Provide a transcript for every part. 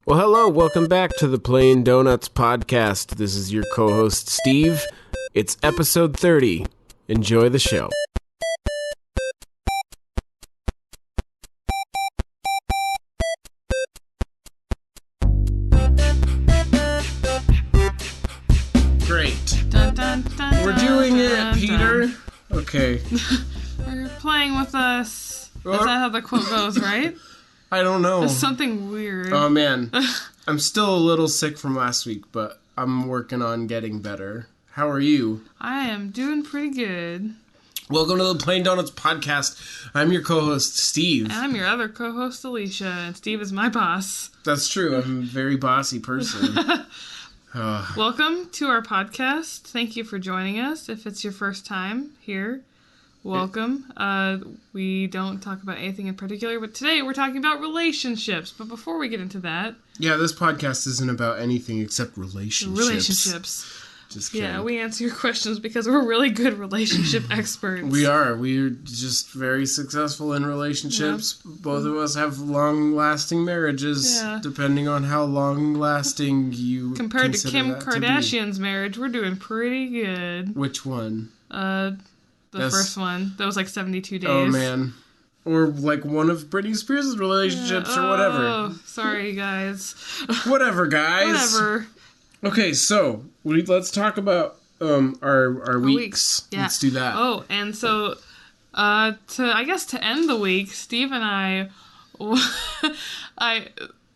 Well, hello, welcome back to the Plain Donuts podcast. This is your co-host, Steve. It's episode 30. Enjoy the show. Great. Dun, dun, dun, We're doing it, Peter. Okay. You're playing with us. Is that how the quote goes, right? I don't know. It's something weird. Oh, man. I'm still a little sick from last week, but I'm working on getting better. How are you? I am doing pretty good. Welcome to the Plain Donuts podcast. I'm your co-host, Steve. And I'm your other co-host, Alicia, and Steve is my boss. That's true. I'm a very bossy person. Welcome to our podcast. Thank you for joining us. If it's your first time here, welcome. We don't talk about anything in particular, but today we're talking about relationships. But before we get into that... Yeah, this podcast isn't about anything except relationships. Just kidding. Yeah, we answer your questions because we're really good relationship experts. We are. We're just very successful in relationships. Yep. Both of us have long-lasting marriages, depending on how long-lasting you compared to Kim that Kardashian's marriage, we're doing pretty good. Which one? The first one. That was like 72 days. Oh, man. Or like one of Britney Spears' relationships or whatever. Oh, sorry, guys. Whatever, guys. Whatever. Okay, so let's talk about our weeks. Yeah. Let's do that. Oh, and so to end the week, Steve and Otto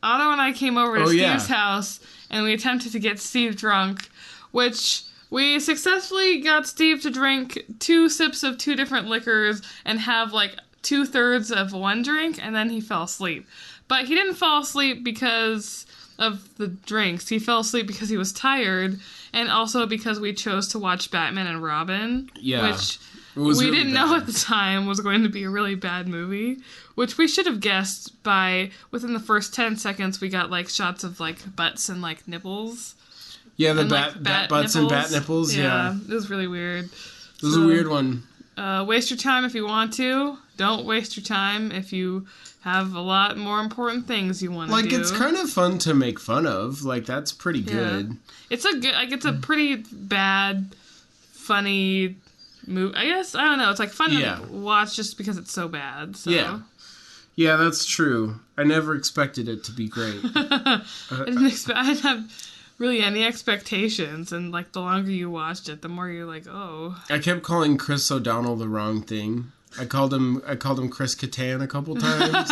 and I came over to Steve's house and we attempted to get Steve drunk, which we successfully got Steve to drink 2 sips of 2 different liquors and have like 2/3 of one drink, and then he fell asleep. But he didn't fall asleep because of the drinks. He fell asleep because he was tired, and also because we chose to watch Batman and Robin, which we didn't know at the time was going to be a really bad movie, which we should have guessed by within the first 10 seconds we got like shots of like butts and like nipples. Yeah, the and, bat butts and bat nipples, yeah. It was really weird. It was a weird one. Waste your time if you want to. Don't waste your time if you have a lot more important things you want to do. Like, it's kind of fun to make fun of. Like, that's pretty good. It's a pretty bad, funny movie. I guess, I don't know. It's like fun to watch just because it's so bad. So. Yeah, that's true. I never expected it to be great. I didn't have really any expectations, and like the longer you watched it, the more you're like, oh. I kept calling Chris O'Donnell the wrong thing. I called him Chris Kattan a couple times.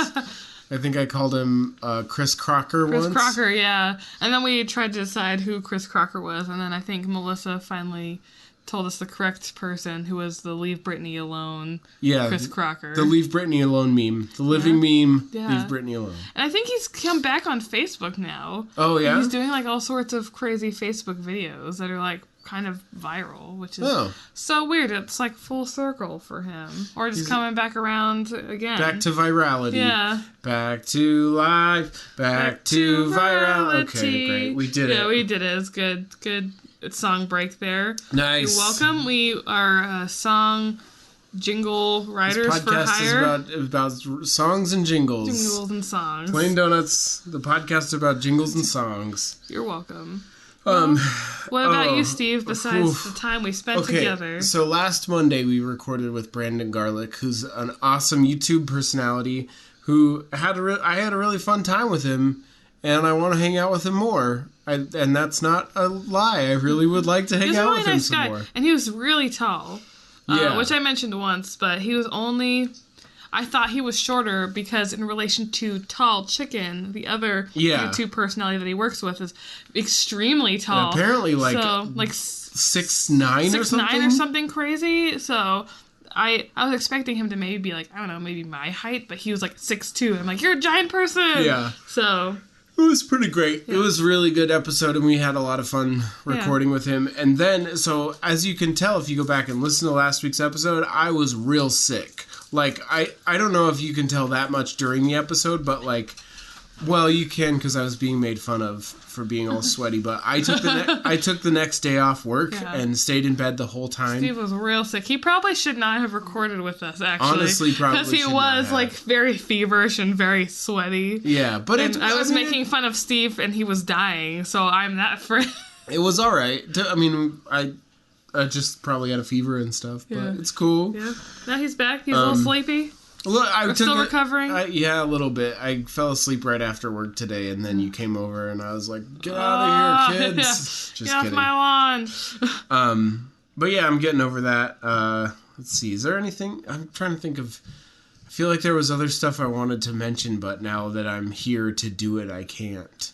I think I called him Chris Crocker once. Chris Crocker, yeah. And then we tried to decide who Chris Crocker was, and then I think Melissa finally told us the correct person, who was the Leave Britney Alone Chris Crocker. The Leave Britney Alone meme. The living meme, Leave Britney Alone. And I think he's come back on Facebook now. Oh, yeah? And he's doing like all sorts of crazy Facebook videos that are like kind of viral, which is so weird. It's like full circle for him. Or just coming back around again. Back to virality. Yeah. Back to life. Back to virality. Okay, great. We did it. Yeah, we did it. It's good. Good song break there. Nice. You're welcome. We are song jingle writers for hire. This podcast is about songs and jingles. Jingles and songs. Plain Donuts, the podcast about jingles and songs. You're welcome. What about you, Steve, besides the time we spent together? So last Monday we recorded with Brandon Garlick, who's an awesome YouTube personality who I had a really fun time with him, and I want to hang out with him more. And that's not a lie. I really would like to hang out with him some more. And he was really tall, which I mentioned once, but he was only... I thought he was shorter because in relation to Tall Chicken, the other YouTube personality that he works with is extremely tall. And apparently like 6'9" or something. 6'9" or something crazy. So I was expecting him to maybe be like, I don't know, maybe my height, but he was like 6'2". I'm like, you're a giant person. Yeah. So it was pretty great. Yeah. It was a really good episode, and we had a lot of fun recording with him. And then, so as you can tell, if you go back and listen to last week's episode, I was real sick. Like, I don't know if you can tell that much during the episode, but, like, Well, you can because I was being made fun of for being all sweaty, but I took the next day off work and stayed in bed the whole time. Steve was real sick. He probably should not have recorded with us, actually. Honestly, probably because he was like very feverish and very sweaty. Yeah, but I was making fun of Steve, and he was dying, so I'm that friend. It was all right. I mean, I just probably had a fever and stuff, but it's cool. Yeah. Now he's back. He's a little sleepy. Look, still recovering? Yeah, a little bit. I fell asleep right after work today, and then you came over, and I was like, "Get out of here, kids!" Yeah. Just Get kidding. off my lawn. But yeah, I'm getting over that. Let's see. Is there anything? I'm trying to think of. I feel like there was other stuff I wanted to mention, but now that I'm here to do it, I can't.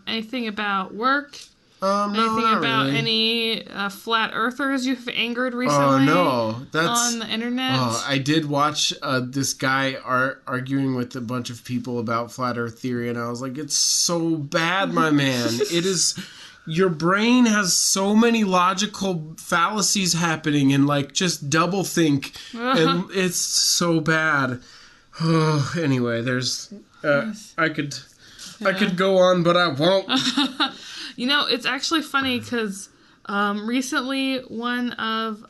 Anything about work? No, anything about really. Any flat earthers you've angered recently? Oh no, that's on the internet. Oh, I did watch this guy arguing with a bunch of people about flat Earth theory, and I was like, it's so bad, my man. It is. Your brain has so many logical fallacies happening, and like just double think, and it's so bad. Oh, anyway, there's. I could go on, but I won't. You know, it's actually funny because recently one of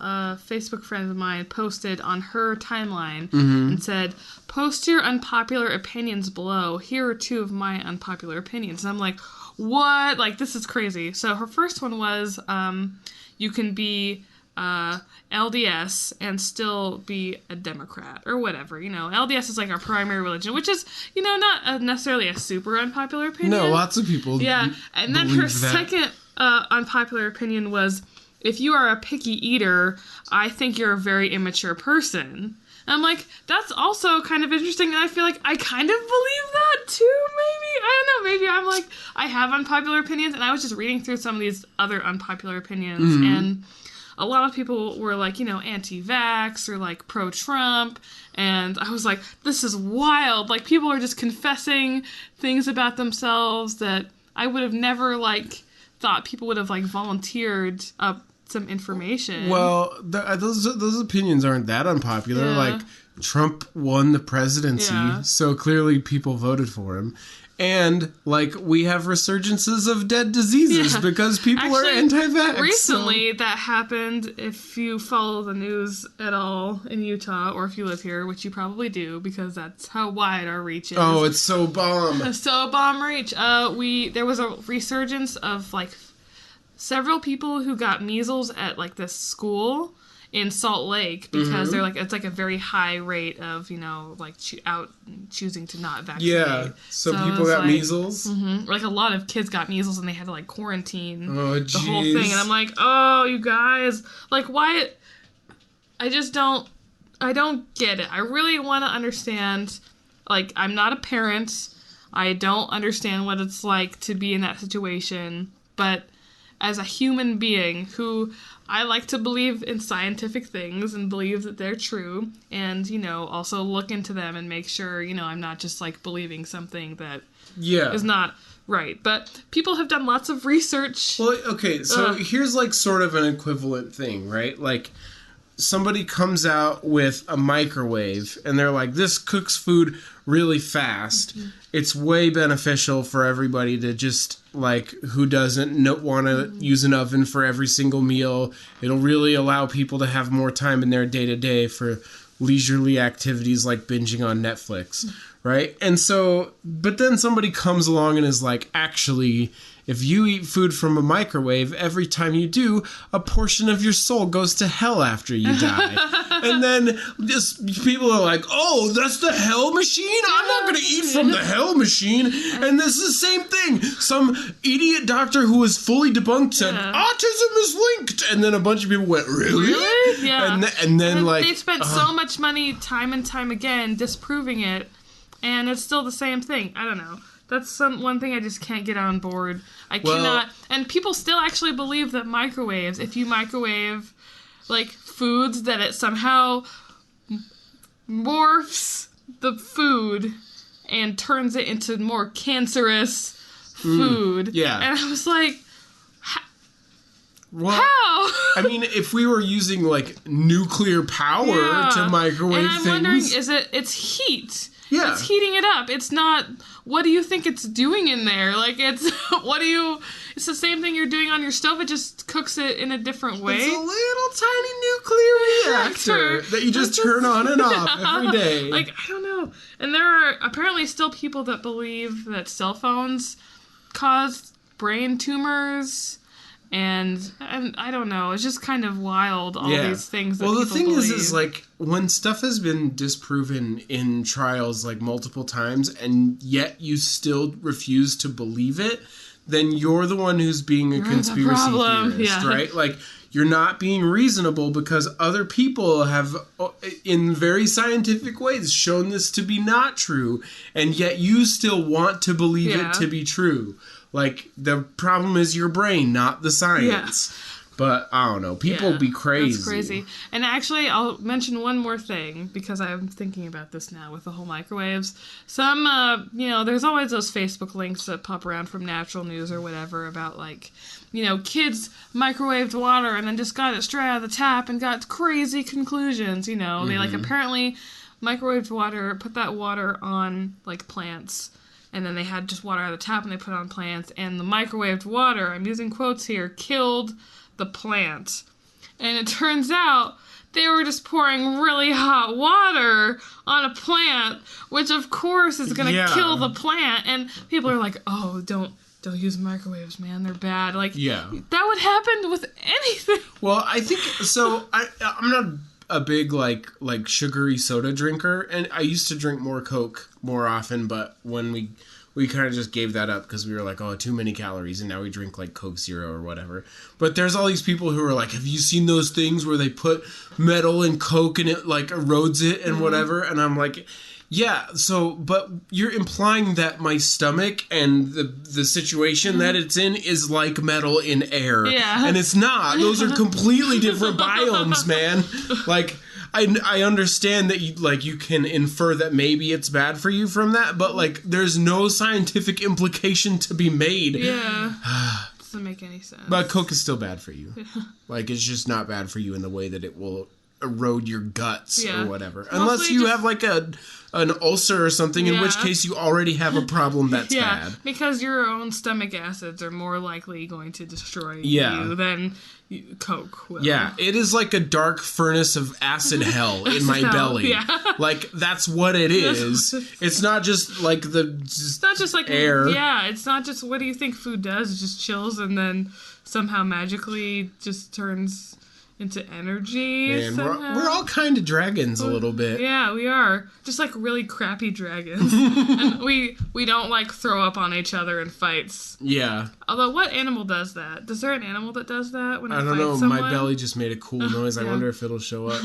Facebook friends of mine posted on her timeline and said, post your unpopular opinions below. Here are 2 of my unpopular opinions. And I'm like, what? Like, this is crazy. So her first one was, you can be LDS and still be a Democrat or whatever. You know, LDS is like our primary religion, which is, you know, not necessarily a super unpopular opinion. No, lots of people. Yeah, and then her second unpopular opinion was, if you are a picky eater, I think you're a very immature person. And I'm like, that's also kind of interesting, and I feel like I kind of believe that too, maybe? I don't know, maybe I'm like, I have unpopular opinions, and I was just reading through some of these other unpopular opinions, and a lot of people were like, you know, anti-vax or like pro-Trump, and I was like, this is wild. Like, people are just confessing things about themselves that I would have never like thought people would have like volunteered up some information. Well, those opinions aren't that unpopular. Yeah. Like, Trump won the presidency, so clearly people voted for him. And, like, we have resurgences of dead diseases because people are anti-vax. Recently, that happened, if you follow the news at all in Utah, or if you live here, which you probably do, because that's how wide our reach is. Oh, it's so bomb. It's so bomb reach. There was a resurgence of, like, several people who got measles at, like, this school in Salt Lake because they're like, it's like a very high rate of, you know, like choosing to not vaccinate. Yeah, so people got measles. Like a lot of kids got measles and they had to like quarantine the whole thing. And I'm like, oh, you guys, like, why? I don't get it. I really want to understand. Like, I'm not a parent. I don't understand what it's like to be in that situation. But as a human being who I like to believe in scientific things and believe that they're true, and, you know, also look into them and make sure, you know, I'm not just like believing something that is not right. But people have done lots of research. Well, okay, so here's like sort of an equivalent thing, right? Like, somebody comes out with a microwave and they're like, this cooks food really fast. It's way beneficial for everybody to just, like, who doesn't want to use an oven for every single meal. It'll really allow people to have more time in their day-to-day for leisurely activities like binging on Netflix, right? And so, but then somebody comes along and is like, actually, if you eat food from a microwave, every time you do, a portion of your soul goes to hell after you die. And then just people are like, oh, that's the hell machine? I'm not going to eat from the hell machine. And this is the same thing. Some idiot doctor who was fully debunked said, autism is linked. And then a bunch of people went, really? Yeah. And then like... They spent so much money time and time again disproving it, and it's still the same thing. I don't know. That's one thing I just can't get on board. I cannot. And people still actually believe that microwaves, if you microwave, like, foods, that it somehow morphs the food and turns it into more cancerous food. Yeah. And I was like, well, how? I mean, if we were using, like, nuclear power to microwave things... And I'm wondering, it's heat. Yeah. It's heating it up. It's not, what do you think it's doing in there? Like, it's, it's the same thing you're doing on your stove. It just cooks it in a different way. It's a little tiny nuclear reactor that you just turn on and off every day. Like, I don't know. And there are apparently still people that believe that cell phones cause brain tumors. And I don't know. It's just kind of wild, all these things that people believe. Well, the thing is like, when stuff has been disproven in trials, like, multiple times, and yet you still refuse to believe it, then you're the one who's being a conspiracy theorist, right? Like, you're not being reasonable because other people have, in very scientific ways, shown this to be not true, and yet you still want to believe it to be true. Like, the problem is your brain, not the science. Yeah. But, I don't know. People be crazy. That's crazy. And actually, I'll mention one more thing, because I'm thinking about this now with the whole microwaves. Some, there's always those Facebook links that pop around from Natural News or whatever about, like, kids microwaved water and then just got it straight out of the tap and got crazy conclusions, They, like, apparently microwaved water, put that water on, like, plants. And then they had just water out of the tap and they put it on plants. And the microwaved water, I'm using quotes here, killed the plant. And it turns out they were just pouring really hot water on a plant, which of course is going to kill the plant. And people are like, oh, don't use microwaves, man. They're bad. Like, that would happen with anything. Well, I think, so I'm not a big, like sugary soda drinker, and I used to drink more Coke more often, but when we kind of just gave that up because we were like, oh, too many calories, and now we drink, like, Coke Zero or whatever. But there's all these people who are like, have you seen those things where they put metal in Coke and it, like, erodes it and whatever? And I'm like, yeah, so, but you're implying that my stomach and the situation that it's in is like metal in air. Yeah. And it's not. Those are completely different biomes, man. Like, I understand that you can infer that maybe it's bad for you from that, but, like, there's no scientific implication to be made. Yeah. Doesn't make any sense. But Coke is still bad for you. Like, it's just not bad for you in the way that it will erode your guts or whatever. Mostly unless you have, like, an ulcer or something, in which case you already have a problem that's bad. Because your own stomach acids are more likely going to destroy you than Coke will. Yeah, it is like a dark furnace of acid hell in my belly. Yeah. Like, that's what it is. It's not just like it's not just like air. Yeah, it's not just what do you think food does? It just chills and then somehow magically just turns into energy. Man, we're all kind of dragons a little bit. Yeah, we are. Just like really crappy dragons. And we don't like throw up on each other in fights. Yeah. Although, what animal does that? Is there an animal that does that when it I don't fights know. someone? My belly just made a cool noise. I wonder if it'll show up.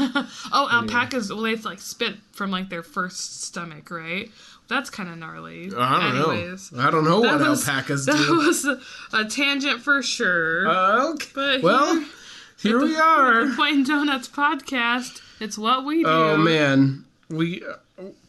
Alpacas, well, they like spit from like their first stomach, right? That's kind of gnarly. I don't know. I don't know what alpacas do. That was a tangent for sure. Okay. But well... Here we are. The Plain Donuts podcast. It's what we do. Oh man, we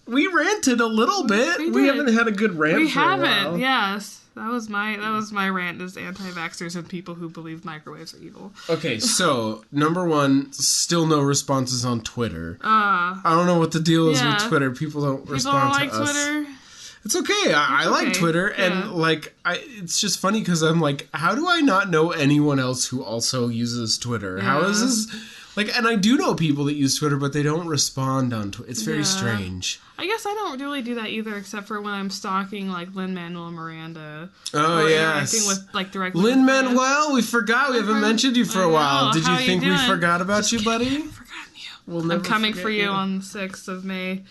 ranted a little bit. We haven't had a good rant. We haven't. Yes, that was my rant. Is anti-vaxxers and people who believe microwaves are evil. Okay, so number one, still no responses on Twitter. I don't know what the deal is with Twitter. People don't respond to us. People don't like Twitter. It's okay. I like Twitter, and like it's just funny because I'm like, how do I not know anyone else who also uses Twitter? Yeah. How is this? Like, and I do know people that use Twitter, but they don't respond on Twitter. It's very strange. I guess I don't really do that either, except for when I'm stalking like Lin-Manuel Miranda. Oh yes, interacting with like directly. Lin-Manuel, we forgot. We haven't mentioned you for a while. Did you think we forgot about you, buddy? I've forgotten you. I'm coming for you on the 6th of May.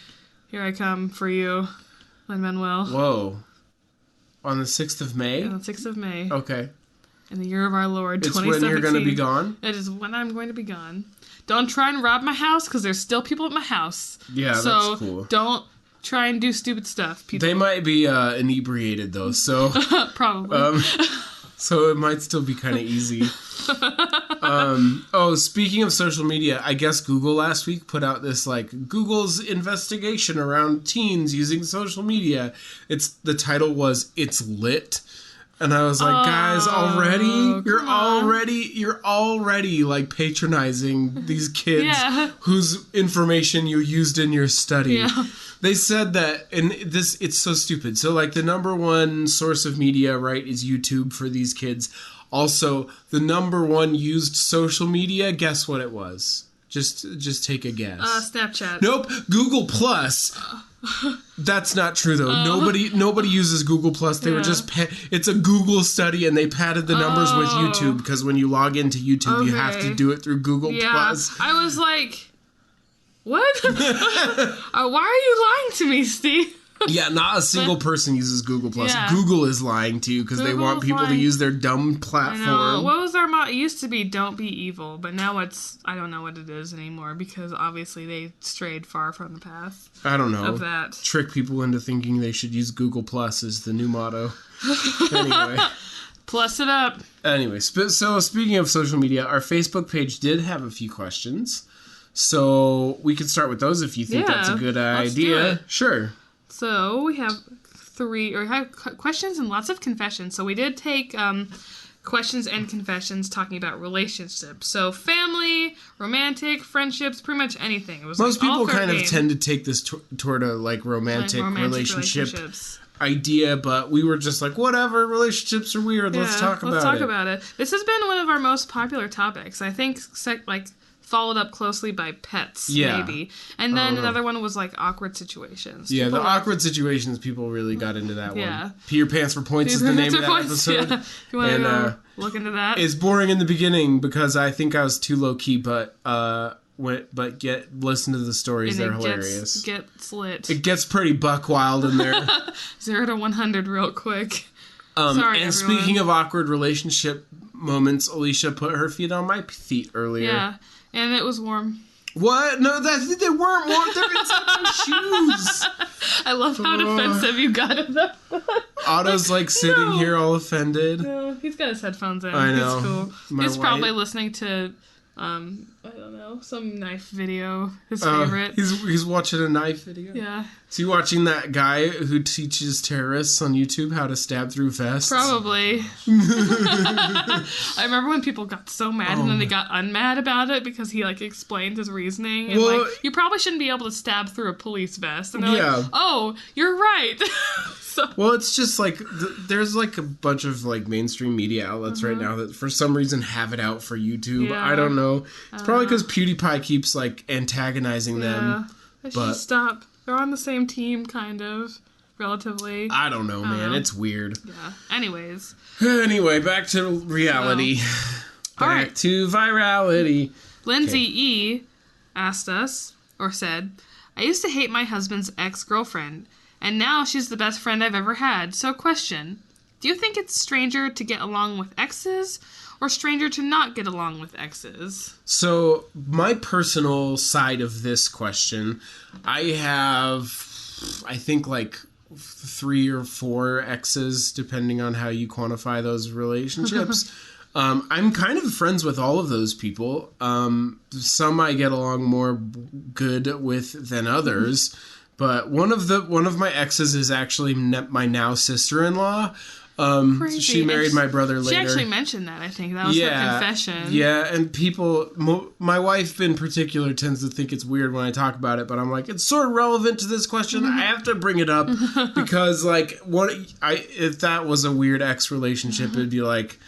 Here I come for you. Lin-Manuel. Whoa. On the 6th of May? On the 6th of May. Okay. In the year of our Lord, 2017. It's when you're going to be gone? It is when I'm going to be gone. Don't try and rob my house, because there's still people at my house. Yeah, that's cool. So don't try and do stupid stuff. People. They might be inebriated, though, so... Probably. So it might still be kind of easy. Speaking of social media, I guess Google last week put out this, like, Google's investigation around teens using social media. The title was, It's Lit. And I was like, guys, already? You're already, like, patronizing these kids whose information you used in your study. Yeah. They said that, and this, it's so stupid. So, like, the number one source of media, right, is YouTube for these kids. Also, the number one used social media, guess what it was? Just take a guess. Snapchat. Nope, Google Plus. That's not true though. Nobody uses Google Plus. They were just it's a Google study, and they padded the numbers with YouTube, because when you log into YouTube, you have to do it through Google Plus. I was like, what? Why are you lying to me, Steve? Yeah, not a single person uses Google Plus. Yeah. Google is lying to you because they want people to use their dumb platform. I know. What was our motto? It used to be "Don't be evil," but now I don't know what it is anymore, because obviously they strayed far from the path. I don't know. Of that. Trick people into thinking they should use Google Plus is the new motto. Anyway. Plus it up. Anyway, so speaking of social media, our Facebook page did have a few questions. So we could start with those if you think that's a good idea. Do it. Sure. So we have questions and lots of confessions. So we did take questions and confessions talking about relationships. So family, romantic, friendships, pretty much anything. It was most people kind of tend to take this toward a romantic relationships idea, but we were just like, whatever, relationships are weird. Let's talk about it. This has been one of our most popular topics. I think followed up closely by pets, maybe. And then another one was like awkward situations. Yeah, the awkward situations, people really got into that one. Pee Your Pants for Points is the name of that episode. Yeah. If you want to look into that. It's boring in the beginning because I think I was too low key, but listen to the stories, they're hilarious. Gets lit. It gets pretty buck wild in there. 0 to 100 real quick. Sorry, and everyone. Speaking of awkward relationship moments, Alicia put her feet on my feet earlier. Yeah. And it was warm. What? No, they weren't warm. They're inside my shoes. I love how defensive you got of them. Otto's sitting here all offended. No, he's got his headphones in. I know. He's cool. He's probably listening to, I don't know, some knife video. His favorite. He's watching a knife video? Yeah. Is he watching that guy who teaches terrorists on YouTube how to stab through vests? Probably. I remember when people got so mad and then they got unmad about it because he explained his reasoning. And you probably shouldn't be able to stab through a police vest. And they're like, oh, you're right. Well, it's just there's a bunch of mainstream media outlets right now that for some reason have it out for YouTube. Yeah. I don't know. It's probably because PewDiePie keeps antagonizing them. They should stop. They're on the same team, kind of, relatively. I don't know, man. It's weird. Yeah. Anyways. Anyway, back to reality. Back to virality. Lindsay E. asked us, or said, I used to hate my husband's ex-girlfriend, and now she's the best friend I've ever had. So question, do you think it's stranger to get along with exes, or stranger to not get along with exes? So, my personal side of this question, I have, I think, 3 or 4 exes, depending on how you quantify those relationships. I'm kind of friends with all of those people. Some I get along more good with than others. But one of my exes is actually my now sister-in-law. She married my brother later. She actually mentioned that, I think. That was her confession. Yeah, and my wife in particular tends to think it's weird when I talk about it, but I'm like, it's sort of relevant to this question. I have to bring it up because, if that was a weird ex relationship, it'd be like,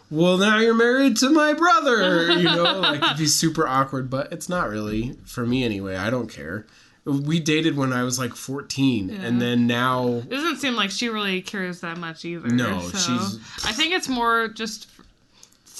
well, now you're married to my brother, it'd be super awkward, but it's not really, for me anyway. I don't care. We dated when I was 14, and then now... It doesn't seem like she really cares that much either. No, I think it's more just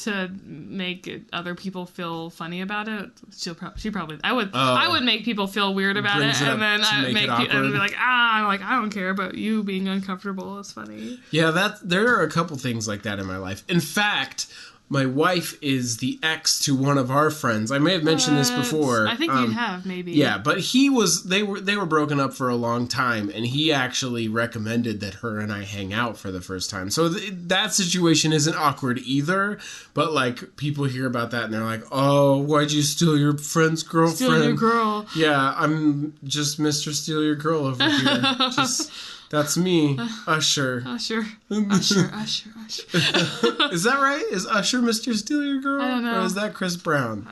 to make other people feel funny about it. She probably... I would make people feel weird about it, and then I'd make people and be like, I don't care, but you being uncomfortable is funny. Yeah, there are a couple things like that in my life. In fact... My wife is the ex to one of our friends. I may have mentioned this before. I think you have, maybe. Yeah, but they were broken up for a long time, and he actually recommended that her and I hang out for the first time. So that situation isn't awkward either, but people hear about that and they're like, "Oh, why'd you steal your friend's girlfriend?" Steal your girl. Yeah, I'm just Mr. Steal Your Girl over here. That's me, Usher. Usher. Is that right? Is Usher Mr. Steal Your Girl? I don't know. Or is that Chris Brown?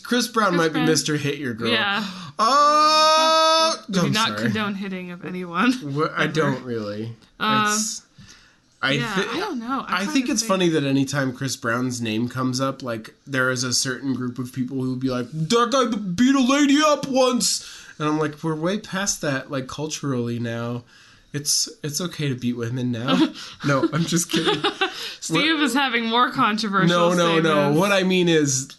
Chris Brown might be Mr. Hit Your Girl. Yeah. Oh! We do not condone hitting of anyone. I don't really. I don't know. I think it's funny that anytime Chris Brown's name comes up, like, there is a certain group of people who would be like, that guy beat a lady up once! And I'm like, we're way past that, like, culturally now. It's okay to beat women now. No, I'm just kidding. Steve is having more controversial statements. No. What I mean is,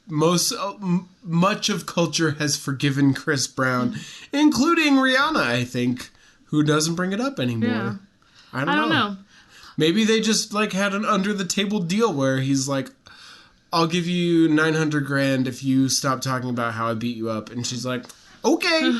much of culture has forgiven Chris Brown, including Rihanna, I think, who doesn't bring it up anymore. Yeah. I don't know. Maybe they just, like, had an under-the-table deal where he's like, I'll give you $900,000 if you stop talking about how I beat you up. And she's like, okay.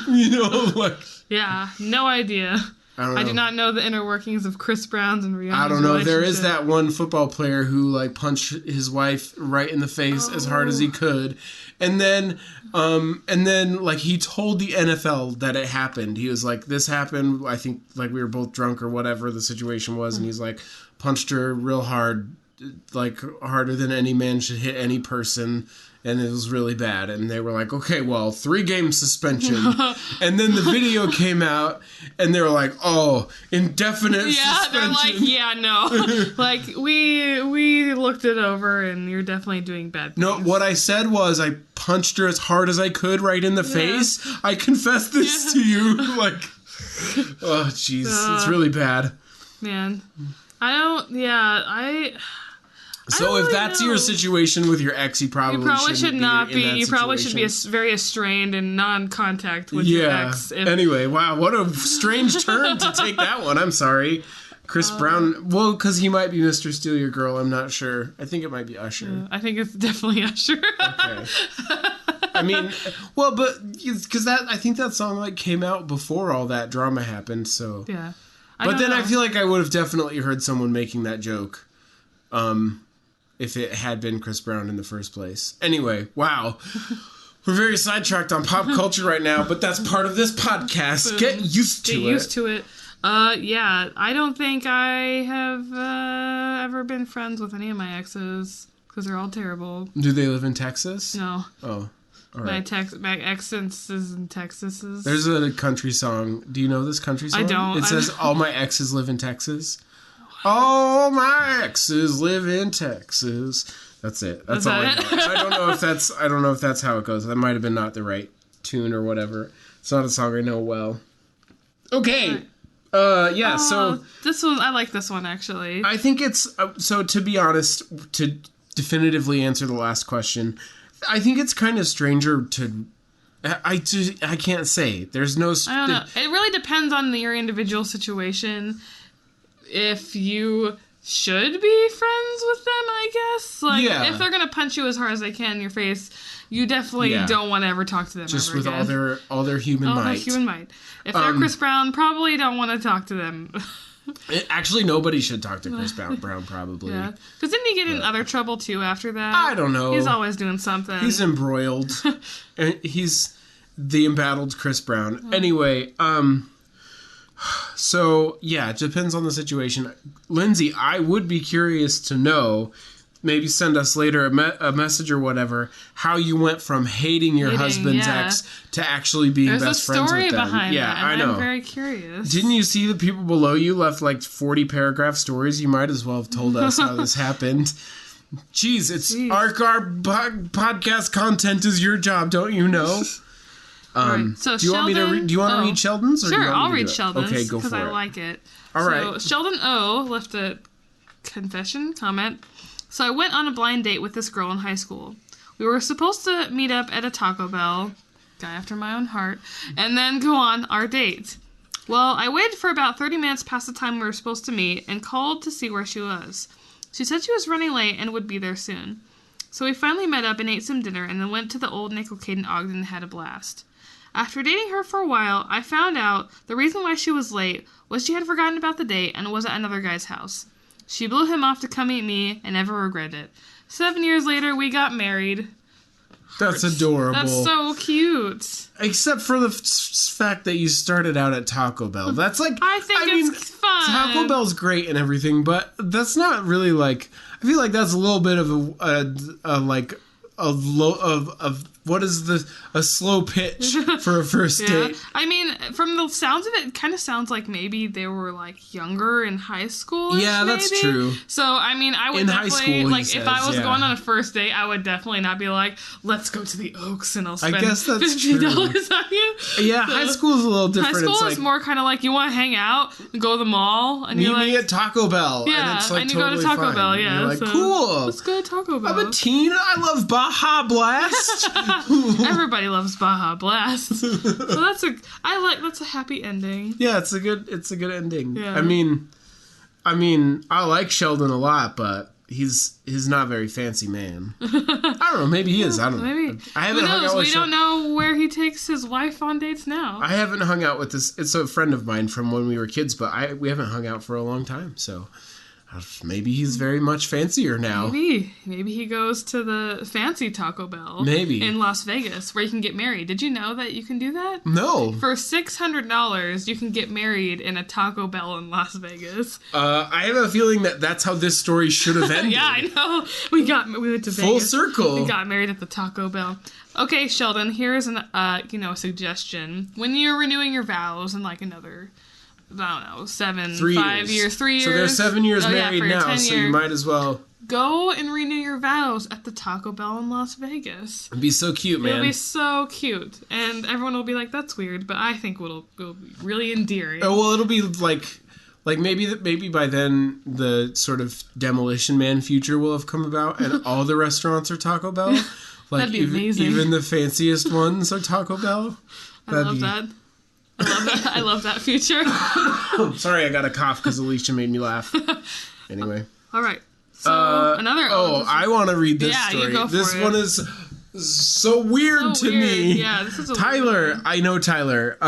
Like... Yeah, no idea. I do not know the inner workings of Chris Brown's and Rihanna's I don't know. There is that one football player who, like, punched his wife right in the face as hard as he could. And then, like, he told the NFL that it happened. He was like, this happened. I think, like, we were both drunk or whatever the situation was. And he's like, punched her real hard, like, harder than any man should hit any person. And it was really bad. And they were like, okay, well, 3-game suspension. And then the video came out, and they were like, oh, indefinite suspension. They're like, yeah, no. Like, we looked it over, and you're definitely doing bad things. No, what I said was I punched her as hard as I could right in the face. I confess this to you. Like, oh, jeez. It's really bad. Man. So if that's your situation with your ex, you probably should not be. You probably should be very estranged and non-contact with your ex. Anyway, wow, what a strange turn to take that one. I'm sorry. Chris Brown, well, because he might be Mr. Steal Your Girl. I'm not sure. I think it might be Usher. I think it's definitely Usher. Okay. I mean, well, but because I think that song like came out before all that drama happened. So yeah. But then I feel like I would have definitely heard someone making that joke. If it had been Chris Brown in the first place. Anyway, wow. We're very sidetracked on pop culture right now, but that's part of this podcast. Get used to it. Get used to it. Yeah, I don't think I have ever been friends with any of my exes, because they're all terrible. Do they live in Texas? No. Oh, all right. My exes in Texas. There's a country song. Do you know this country song? I don't. It says, all my exes live in Texas. All my exes live in Texas. That's it. That's all I know. I don't know if that's how it goes. That might have been not the right tune or whatever. It's not a song I know well. Okay. So this one, I like this one actually. I think it's so, to be honest, to definitively answer the last question, I think it's kind of stranger to I can't say. There's no I don't know. It really depends on your individual situation. If you should be friends with them, I guess. Like, if they're going to punch you as hard as they can in your face, you definitely don't want to ever talk to them just ever with again. all their human might. All their human might. If they're Chris Brown, probably don't want to talk to them. Actually, nobody should talk to Chris Brown, probably. Yeah. Because didn't he get in other trouble, too, after that? I don't know. He's always doing something. He's embroiled. He's the embattled Chris Brown. Anyway, so, yeah, it depends on the situation. Lindsay, I would be curious to know, maybe send us later a message or whatever, how you went from hating your husband's ex to actually being best friends with them. There's a story behind that, I know. I'm very curious. Didn't you see the people below you left like 40-paragraph stories? You might as well have told us how this happened. Jeez, our podcast content is your job, don't you know? Right. So do you want me to do you want to read Sheldon's? Or sure, do you want I'll me to read do it? Sheldon's. Okay, go for it. Because I like it. All right. So Sheldon O left a confession comment. So I went on a blind date with this girl in high school. We were supposed to meet up at a Taco Bell, guy after my own heart, and then go on our date. Well, I waited for about 30 minutes past the time we were supposed to meet and called to see where she was. She said she was running late and would be there soon. So we finally met up and ate some dinner and then went to the old Nickel Cade in Ogden and had a blast. After dating her for a while, I found out the reason why she was late was she had forgotten about the date and was at another guy's house. She blew him off to come meet me and never regretted it. 7 years later, we got married. That's adorable. That's so cute. Except for the fact that you started out at Taco Bell. That's like... I mean, it's fun. Taco Bell's great and everything, but that's not really like... I feel like that's a little bit of what is a slow pitch for a first date. I mean, from the sounds of it kind of sounds like maybe they were like younger in high school. Yeah, that's true. So I mean, I would in definitely high school, like if I was going on a first date, I would definitely not be like, let's go to the Oaks and I'll spend $50 on you. Yeah, so, high school is a little different. High school it's is more kind of like you want to hang out, go to the mall, and meet you're like, me at Taco Bell. Yeah, and it's like and you totally go to Taco fine. Bell. Yeah, you're like, so cool. Let's go to Taco Bell. I'm a teen. I love Baja Blast. Everybody loves Baja Blast. So that's a happy ending. Yeah, it's a good ending. Yeah. I mean, I like Sheldon a lot, but he's not a very fancy man. I don't know. Maybe he is. I don't know. Maybe. I haven't hung out with We don't know where he takes his wife on dates now. I haven't hung out with this. It's a friend of mine from when we were kids, but we haven't hung out for a long time. So maybe he's very much fancier now. Maybe he goes to the fancy Taco Bell. Maybe in Las Vegas where you can get married. Did you know that you can do that? No. For $600, you can get married in a Taco Bell in Las Vegas. I have a feeling that's how this story should have ended. Yeah, I know. We went to Vegas. Full circle. We got married at the Taco Bell. Okay, Sheldon. Here's a suggestion. When you're renewing your vows in like another, I don't know, 5 years, 3 years. So they're 7 years married now, so you might as well go and renew your vows at the Taco Bell in Las Vegas. It'd be so cute, man. It'll be so cute, and everyone will be like, "That's weird," but I think it'll be really endearing. Oh well, it'll be like maybe by then the sort of Demolition Man future will have come about, and all the restaurants are Taco Bell. Like That'd be amazing. Even the fanciest ones are Taco Bell. I love that. I love that future. Sorry, I got a cough because Alicia made me laugh. Anyway. All right. So another. I want to read this story. You go for this it. one is so weird to me. Yeah, this is a Tyler. weird one. I know Tyler.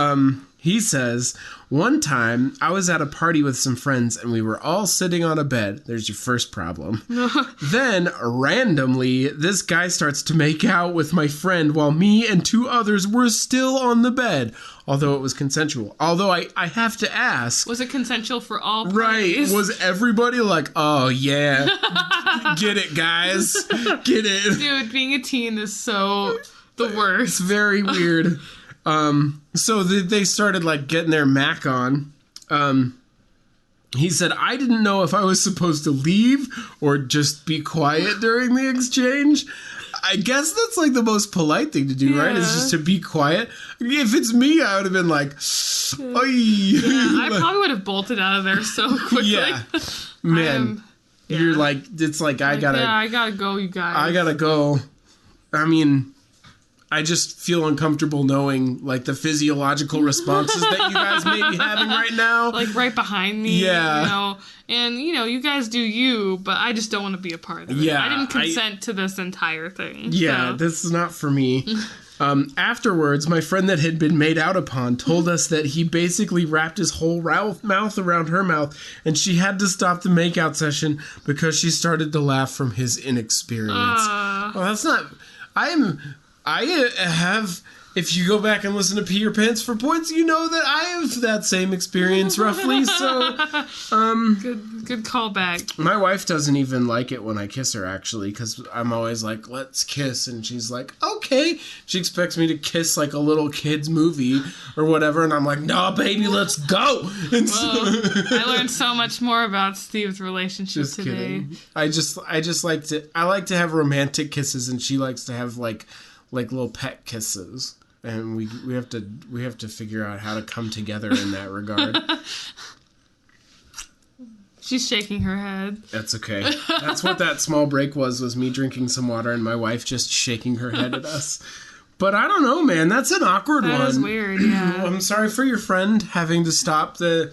He says, one time I was at a party with some friends and we were all sitting on a bed. There's your first problem. Then, randomly, this guy starts to make out with my friend while me and 2 others were still on the bed. Although it was consensual. Although I have to ask. Was it consensual for all parties? Right. Was everybody like, oh yeah. Get it, guys. Get it. Dude, being a teen is so the worst. It's very weird. So they started like getting their Mac on. He said, I didn't know if I was supposed to leave or just be quiet during the exchange. I guess that's like the most polite thing to do, right? Is just to be quiet. If it's me, I would have been like, oy. Yeah, I probably would have bolted out of there so quickly. Yeah. Man, you're like, it's like, I gotta go, you guys. I gotta go. I mean, I just feel uncomfortable knowing like the physiological responses that you guys may be having right now. Like right behind me. Yeah. You know, and you guys do you, but I just don't want to be a part of it. Yeah. I didn't consent to this entire thing. Yeah, so. This is not for me. Afterwards, my friend that had been made out upon told us that he basically wrapped his whole mouth around her mouth, and she had to stop the makeout session because she started to laugh from his inexperience. Well, that's not... I have, if you go back and listen to Pee Your Pants for Points, you know that I have that same experience roughly, so, Good callback. My wife doesn't even like it when I kiss her, actually, because I'm always like, let's kiss, and she's like, okay. She expects me to kiss like a little kid's movie or whatever, and I'm like, no, baby, let's go. And I learned so much more about Steve's relationship just today. Kidding. I like to have romantic kisses, and she likes to have like little pet kisses, and we have to figure out how to come together in that regard. She's shaking her head. That's okay. That's what that small break was me drinking some water and my wife just shaking her head at us. But I don't know, man. That's an awkward one. That is weird, yeah. I'm sorry for your friend having to stop the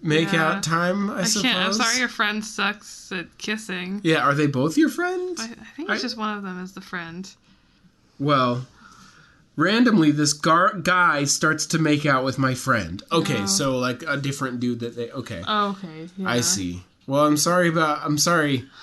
make-out time, I suppose. I'm sorry your friend sucks at kissing. Yeah, are they both your friends? I think it's just one of them is the friend. Well, randomly, this guy starts to make out with my friend. Okay, so like a different dude that they... Okay. Oh, okay. Yeah. I see. Well, I'm sorry,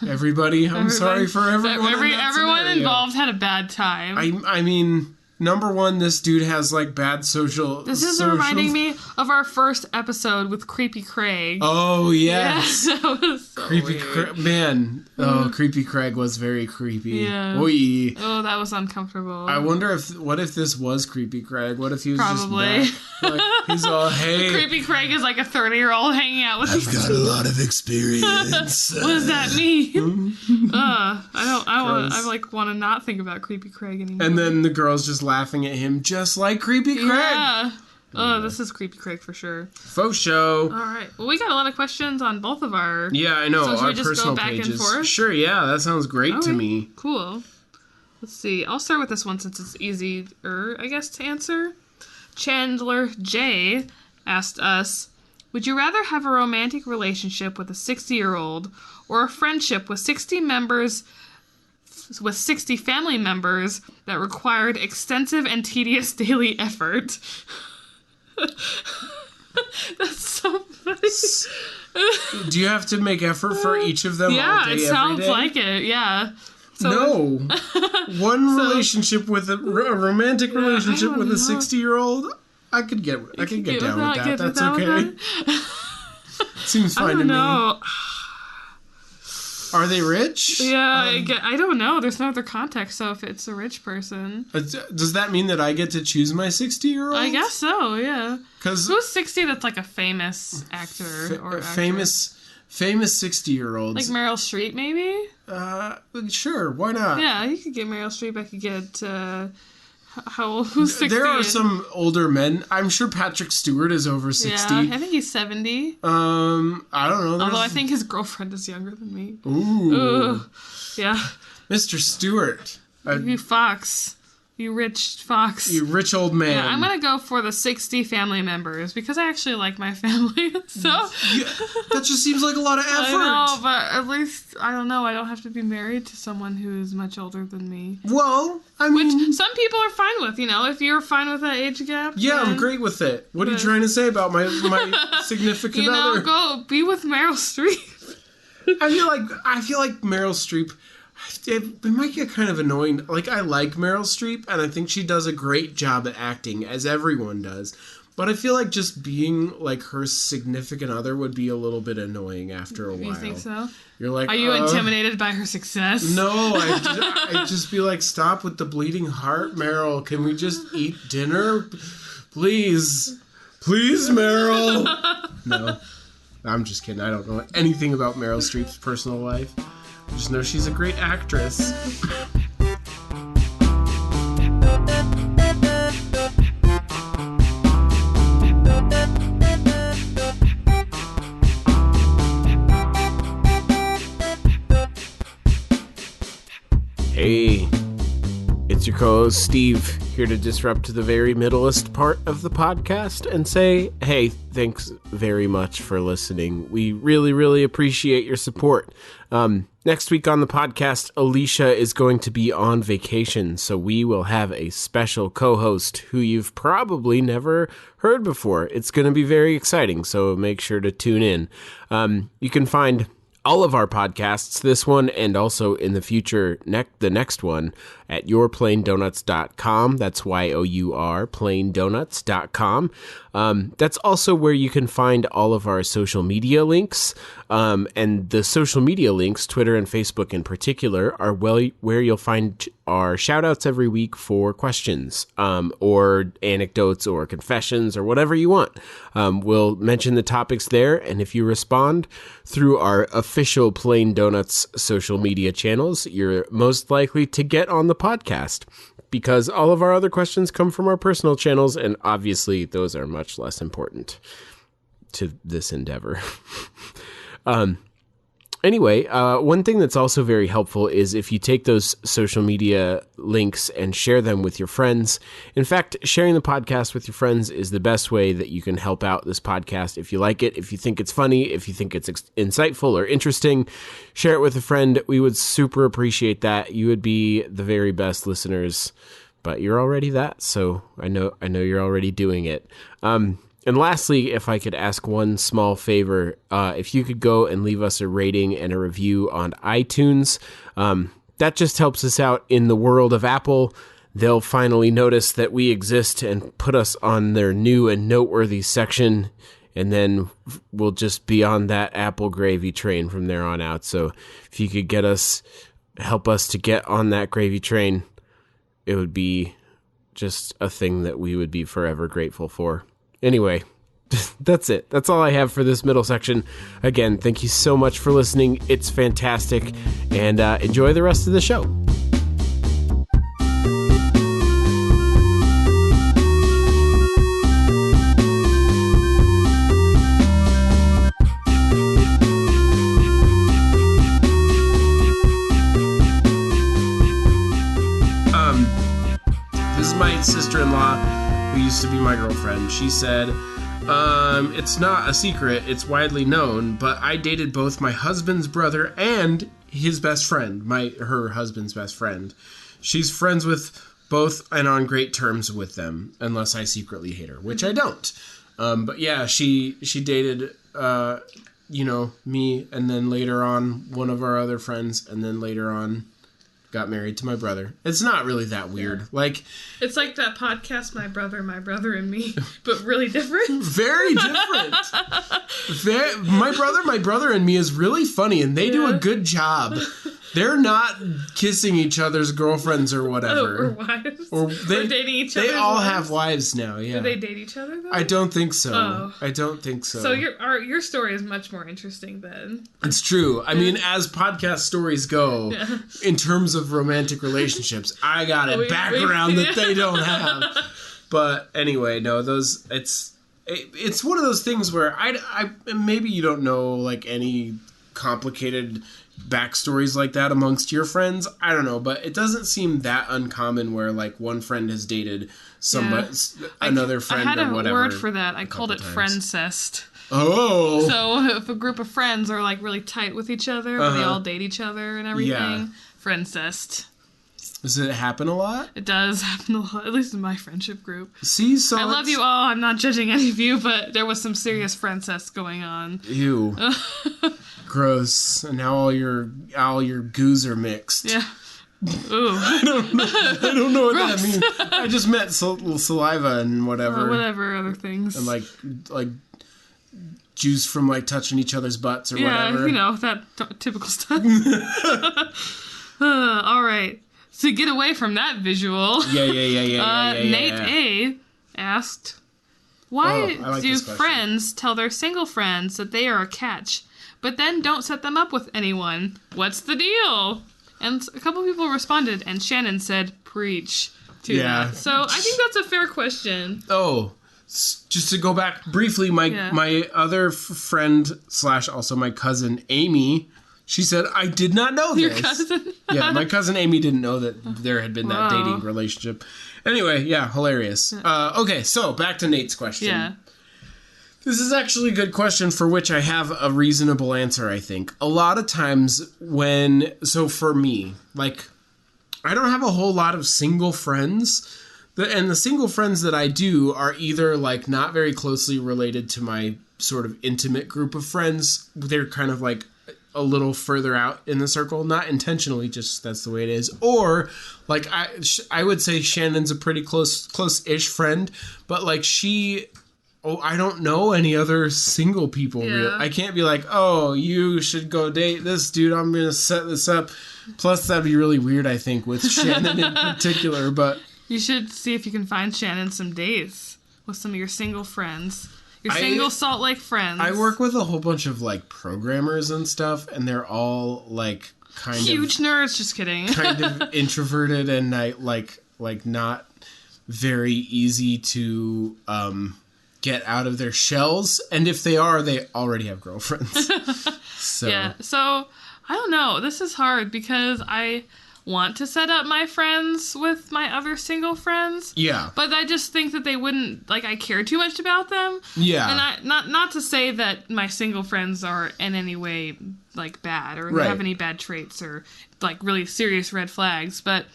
everybody. I'm sorry for everyone. Everyone involved had a bad time. I mean, number one, this dude has like bad social... This is reminding me of our first episode with Creepy Craig. Oh, yes. Yeah, that was so Creepy man. Oh, Creepy Craig was very creepy. Yeah. Oy. Oh, that was uncomfortable. I wonder what if this was Creepy Craig? What if he was Probably. just back? Like, he's all, hey. Creepy Craig is like a 30-year-old hanging out with I've got a lot of experience. What does that mean? I want to not think about Creepy Craig anymore. And then the girl's just laughing at him, just like Creepy Craig. Yeah. Oh, this is Creepy Craig for sure. Faux show. All right. Well, we got a lot of questions on both of our... Yeah, I know. So should our we just personal go back pages. and forth? Sure, yeah. That sounds great to me. Cool. Let's see. I'll start with this one since it's easier, I guess, to answer. Chandler J. asked us, would you rather have a romantic relationship with a 60-year-old or a friendship with 60 family members that required extensive and tedious daily effort? That's so funny. Do you have to make effort for each of them all day, Yeah, every it sounds day? like it, yeah. So, no. One relationship with a romantic relationship with a 60-year-old, I could get down with that. That's okay. Seems fine to me. I don't know. Are they rich? Yeah, I don't know. There's no other context, so if it's a rich person. Does that mean that I get to choose my 60-year-old? I guess so, yeah. Because who's 60 that's like a famous actor or actress? Famous 60-year-olds. Like Meryl Streep, maybe? Sure, why not? Yeah, you could get Meryl Streep. I could get, how old? Who's 60? There are some older men. I'm sure Patrick Stewart is over 60. Yeah, I think he's 70. I don't know. Although I think his girlfriend is younger than me. Ooh. Yeah. Mr. Stewart. You fox. You rich fox. You rich old man. Yeah, I'm going to go for the 60 family members because I actually like my family. So yeah, that just seems like a lot of effort. I know, but at least, I don't know, I don't have to be married to someone who is much older than me. Well, I mean... Which some people are fine with, if you're fine with that age gap. Yeah, I'm great with it. What are you trying to say about my significant other? Go be with Meryl Streep. I feel like Meryl Streep... It might get kind of annoying. Like, I like Meryl Streep, and I think she does a great job at acting, as everyone does. But I feel like just being, like, her significant other would be a little bit annoying after a while. You think so? You're like, are you intimidated by her success? No, I'd just be like, stop with the bleeding heart, Meryl. Can we just eat dinner? Please. Please, Meryl. No. I'm just kidding. I don't know anything about Meryl Streep's personal life. I just know she's a great actress. Hey, it's your co-host Steve, here to disrupt the very middleest part of the podcast and say, hey, thanks very much for listening. We really, really appreciate your support. Next week on the podcast, Alicia is going to be on vacation, so we will have a special co-host who you've probably never heard before. It's going to be very exciting, so make sure to tune in. You can find all of our podcasts, this one and also in the future, the next one, at yourplaindonuts.com. That's YOUR, plaindonuts.com. That's also where you can find all of our social media links. And the social media links, Twitter and Facebook in particular, are where you'll find our shout-outs every week for questions, or anecdotes or confessions or whatever you want. We'll mention the topics there, and if you respond through our official Plain Donuts social media channels, you're most likely to get on the podcast, because all of our other questions come from our personal channels, and obviously those are much less important to this endeavor. Anyway, one thing that's also very helpful is if you take those social media links and share them with your friends. In fact, sharing the podcast with your friends is the best way that you can help out this podcast. If you like it, if you think it's funny, if you think it's insightful or interesting, share it with a friend. We would super appreciate that. You would be the very best listeners, but you're already that, so I know you're already doing it. And lastly, if I could ask one small favor, if you could go and leave us a rating and a review on iTunes, that just helps us out in the world of Apple. They'll finally notice that we exist and put us on their new and noteworthy section and then we'll just be on that apple gravy train from there on out. So if you could help us to get on that gravy train, it would be just a thing that we would be forever grateful for. Anyway, that's it. That's all I have for this middle section. Again, thank you so much for listening. It's fantastic. And enjoy the rest of the show. This is my sister-in-law, who used to be my girlfriend. She said, it's not a secret, it's widely known, but I dated both my husband's brother and his best friend, her husband's best friend. She's friends with both and on great terms with them, unless I secretly hate her, which I don't. But yeah, she dated, me, and then later on one of our other friends, and then later on got married to my brother. It's not really that weird. Yeah. Like, it's like that podcast, My Brother and Me, but really different. Very different. My brother and me is really funny, and they do a good job. They're not kissing each other's girlfriends or whatever. Or wives. Or dating each other. They all have wives now, yeah. Do they date each other, though? I don't think so. Oh. I don't think so. So your story is much more interesting then. It's true. I mean, as podcast stories go, in terms of romantic relationships, I got a background that they don't have. But anyway, no, it's one of those things where I maybe you don't know like any complicated backstories like that amongst your friends. I don't know, but it doesn't seem that uncommon where like one friend has dated another friend or whatever. I had a word for that. I called it friendcest. Oh. So if a group of friends are like really tight with each other, but they all date each other and everything, friendcest. Does it happen a lot? It does happen a lot, at least in my friendship group. See, so I love you all. I'm not judging any of you, but there was some serious friendcest going on. Ew. Gross. And now all your goos are mixed. Yeah. Ooh. I don't know what that means. I just meant saliva and whatever. Whatever other things. And like juice from like touching each other's butts or whatever. Yeah, that typical stuff. All right. To get away from that visual. Yeah. Nate A. asked, why do friends tell their single friends that they are a catch, but then don't set them up with anyone? What's the deal? And a couple people responded, and Shannon said, preach to that. So I think that's a fair question. Oh, just to go back briefly, my other friend / also my cousin, Amy, she said, I did not know this. Your cousin? Yeah, my cousin Amy didn't know that there had been that dating relationship. Anyway, hilarious. Okay, so back to Nate's question. Yeah. This is actually a good question for which I have a reasonable answer, I think. A lot of times so for me, like, I don't have a whole lot of single friends. And the single friends that I do are either, like, not very closely related to my sort of intimate group of friends. They're kind of, like, a little further out in the circle, not intentionally, just that's the way it is. Or like I would say Shannon's a pretty close-ish friend, but like I don't know any other single people. Yeah. I can't be like, oh, you should go date this dude. I'm going to set this up. Plus that'd be really weird, I think, with Shannon in particular, but you should see if you can find Shannon some dates with some of your single friends. Your single Salt Lake friends. I work with a whole bunch of, like, programmers and stuff, and they're all, like, kind of... Huge nerds, just kidding. Kind of introverted and, like not very easy to get out of their shells. And if they are, they already have girlfriends. So. Yeah, so, I don't know. This is hard because I want to set up my friends with my other single friends. Yeah. But I just think that they wouldn't, like, I care too much about them. Yeah. And not to say that my single friends are in any way, like, bad or have any bad traits or, like, really serious red flags, but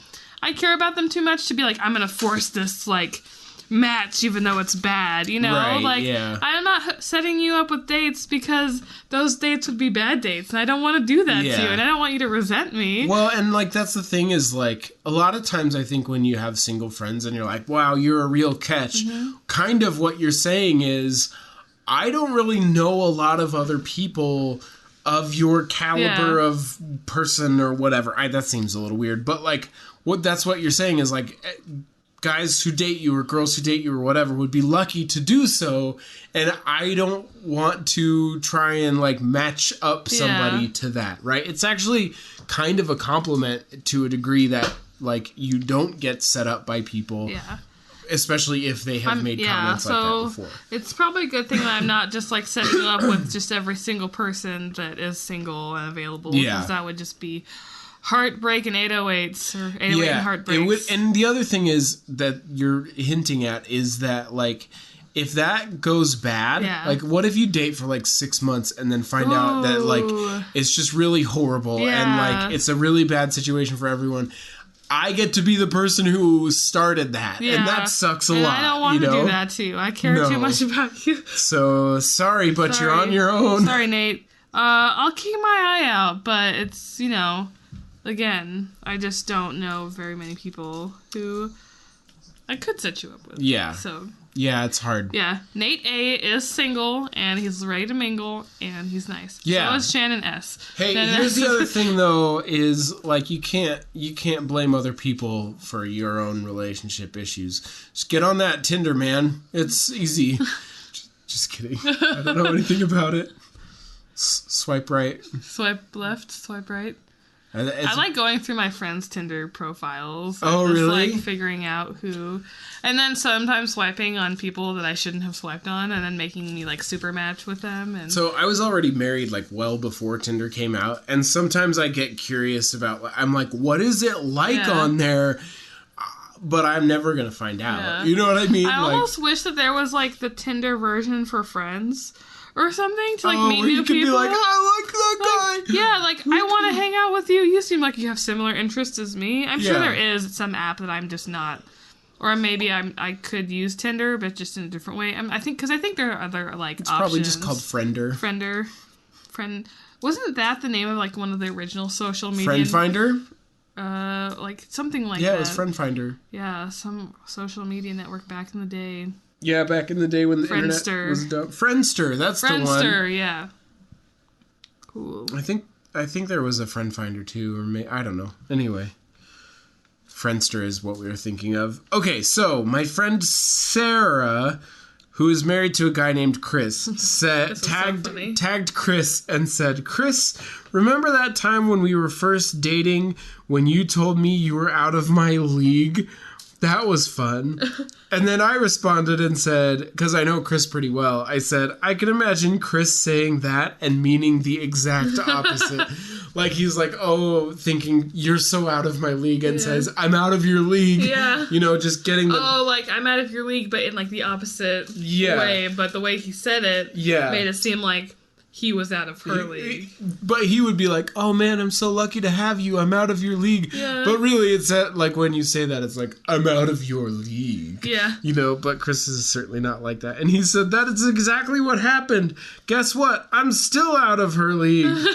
I care about them too much to be like, I'm gonna force this, like, match even though it's bad, you know? Right, like, yeah. I'm not setting you up with dates because those dates would be bad dates, and I don't want to do that to you, and I don't want you to resent me. Well, and, like, that's the thing is, like, a lot of times I think when you have single friends and you're like, wow, you're a real catch, kind of what you're saying is, I don't really know a lot of other people of your caliber of person or whatever. That seems a little weird, but like that's what you're saying is like guys who date you or girls who date you or whatever would be lucky to do so, and I don't want to try and like match up somebody to that, right? It's actually kind of a compliment to a degree that like you don't get set up by people. Yeah. Especially if they have made comments like that before. It's probably a good thing that I'm not just like setting up with just every single person that is single and available. Yeah. Because that would just be heartbreak and 808s or 808 and heartbreaks. And the other thing is that you're hinting at is that like if that goes bad, like what if you date for like 6 months and then find out that like it's just really horrible and like it's a really bad situation for everyone. I get to be the person who started that, and that sucks a lot. I don't want to do that to you. I care too much about you. So, sorry, but you're on your own. Sorry, Nate. I'll keep my eye out, but it's, again, I just don't know very many people who I could set you up with. Yeah. So... yeah, it's hard. Yeah. Nate A is single, and he's ready to mingle, and he's nice. Yeah. So is Shannon S. Hey, here's the other thing, though, is, like, you can't blame other people for your own relationship issues. Just get on that Tinder, man. It's easy. Just kidding. I don't know anything about it. Swipe right. Swipe left, swipe right. I like going through my friends' Tinder profiles. Oh, just, really? Like figuring out who, and then sometimes swiping on people that I shouldn't have swiped on, and then making me like super match with them. And so I was already married like well before Tinder came out, and sometimes I get curious about. I'm like, what is it like on there? But I'm never gonna find out. Yeah. You know what I mean? I almost wish that there was like the Tinder version for friends. Or something to like meet new people. You could be like, I like that guy. Yeah, like I want to hang out with you. You seem like you have similar interests as me. I'm sure there is some app that I'm just not, or maybe I could use Tinder, but just in a different way. I think there are other like it's options. Probably just called Friender. Wasn't that the name of like one of the original social media? Friend Finder. Like something like that. Yeah, it was Friend Finder. Yeah, some social media network back in the day. Yeah, back in the day when the internet was dumb. Friendster, that's the one. Friendster, yeah. Cool. I think there was a Friend Finder too, or I don't know. Anyway, Friendster is what we were thinking of. Okay, so my friend Sarah, who is married to a guy named Chris, tagged Chris and said, "Chris, remember that time when we were first dating when you told me you were out of my league? That was fun." And then I responded and said, because I know Chris pretty well, I said, I can imagine Chris saying that and meaning the exact opposite. Like he's like, oh, thinking you're so out of my league, and says, I'm out of your league. Yeah. Just getting the... oh, like I'm out of your league, but in like the opposite way. But the way he said it made it seem like he was out of her league. But he would be like, oh man, I'm so lucky to have you. I'm out of your league. Yeah. But really, it's like when you say that, it's like, I'm out of your league. Yeah. But Chris is certainly not like that. And he said, that is exactly what happened. Guess what? I'm still out of her league.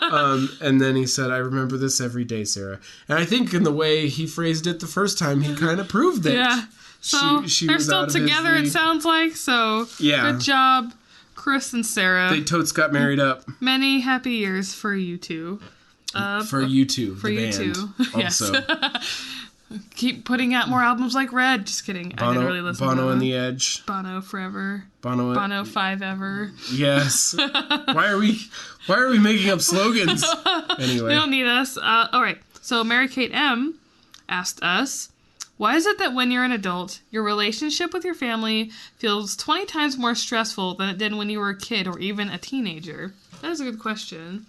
And then he said, I remember this every day, Sarah. And I think in the way he phrased it the first time, he kind of proved it. Yeah. So they're still together, it sounds like. So good job, Chris and Sarah. They totes got married up. Many happy years for you two. For you two. For you band two. Also. Yes. Keep putting out more albums like Red. Just kidding. Bono, I didn't really listen to Bono and the Edge. Bono forever. Bono 5 ever. Yes. Why are we making up slogans? Anyway. They don't need us. All right. So Mary Kate M asked us, why is it that when you're an adult, your relationship with your family feels 20 times more stressful than it did when you were a kid or even a teenager? That is a good question.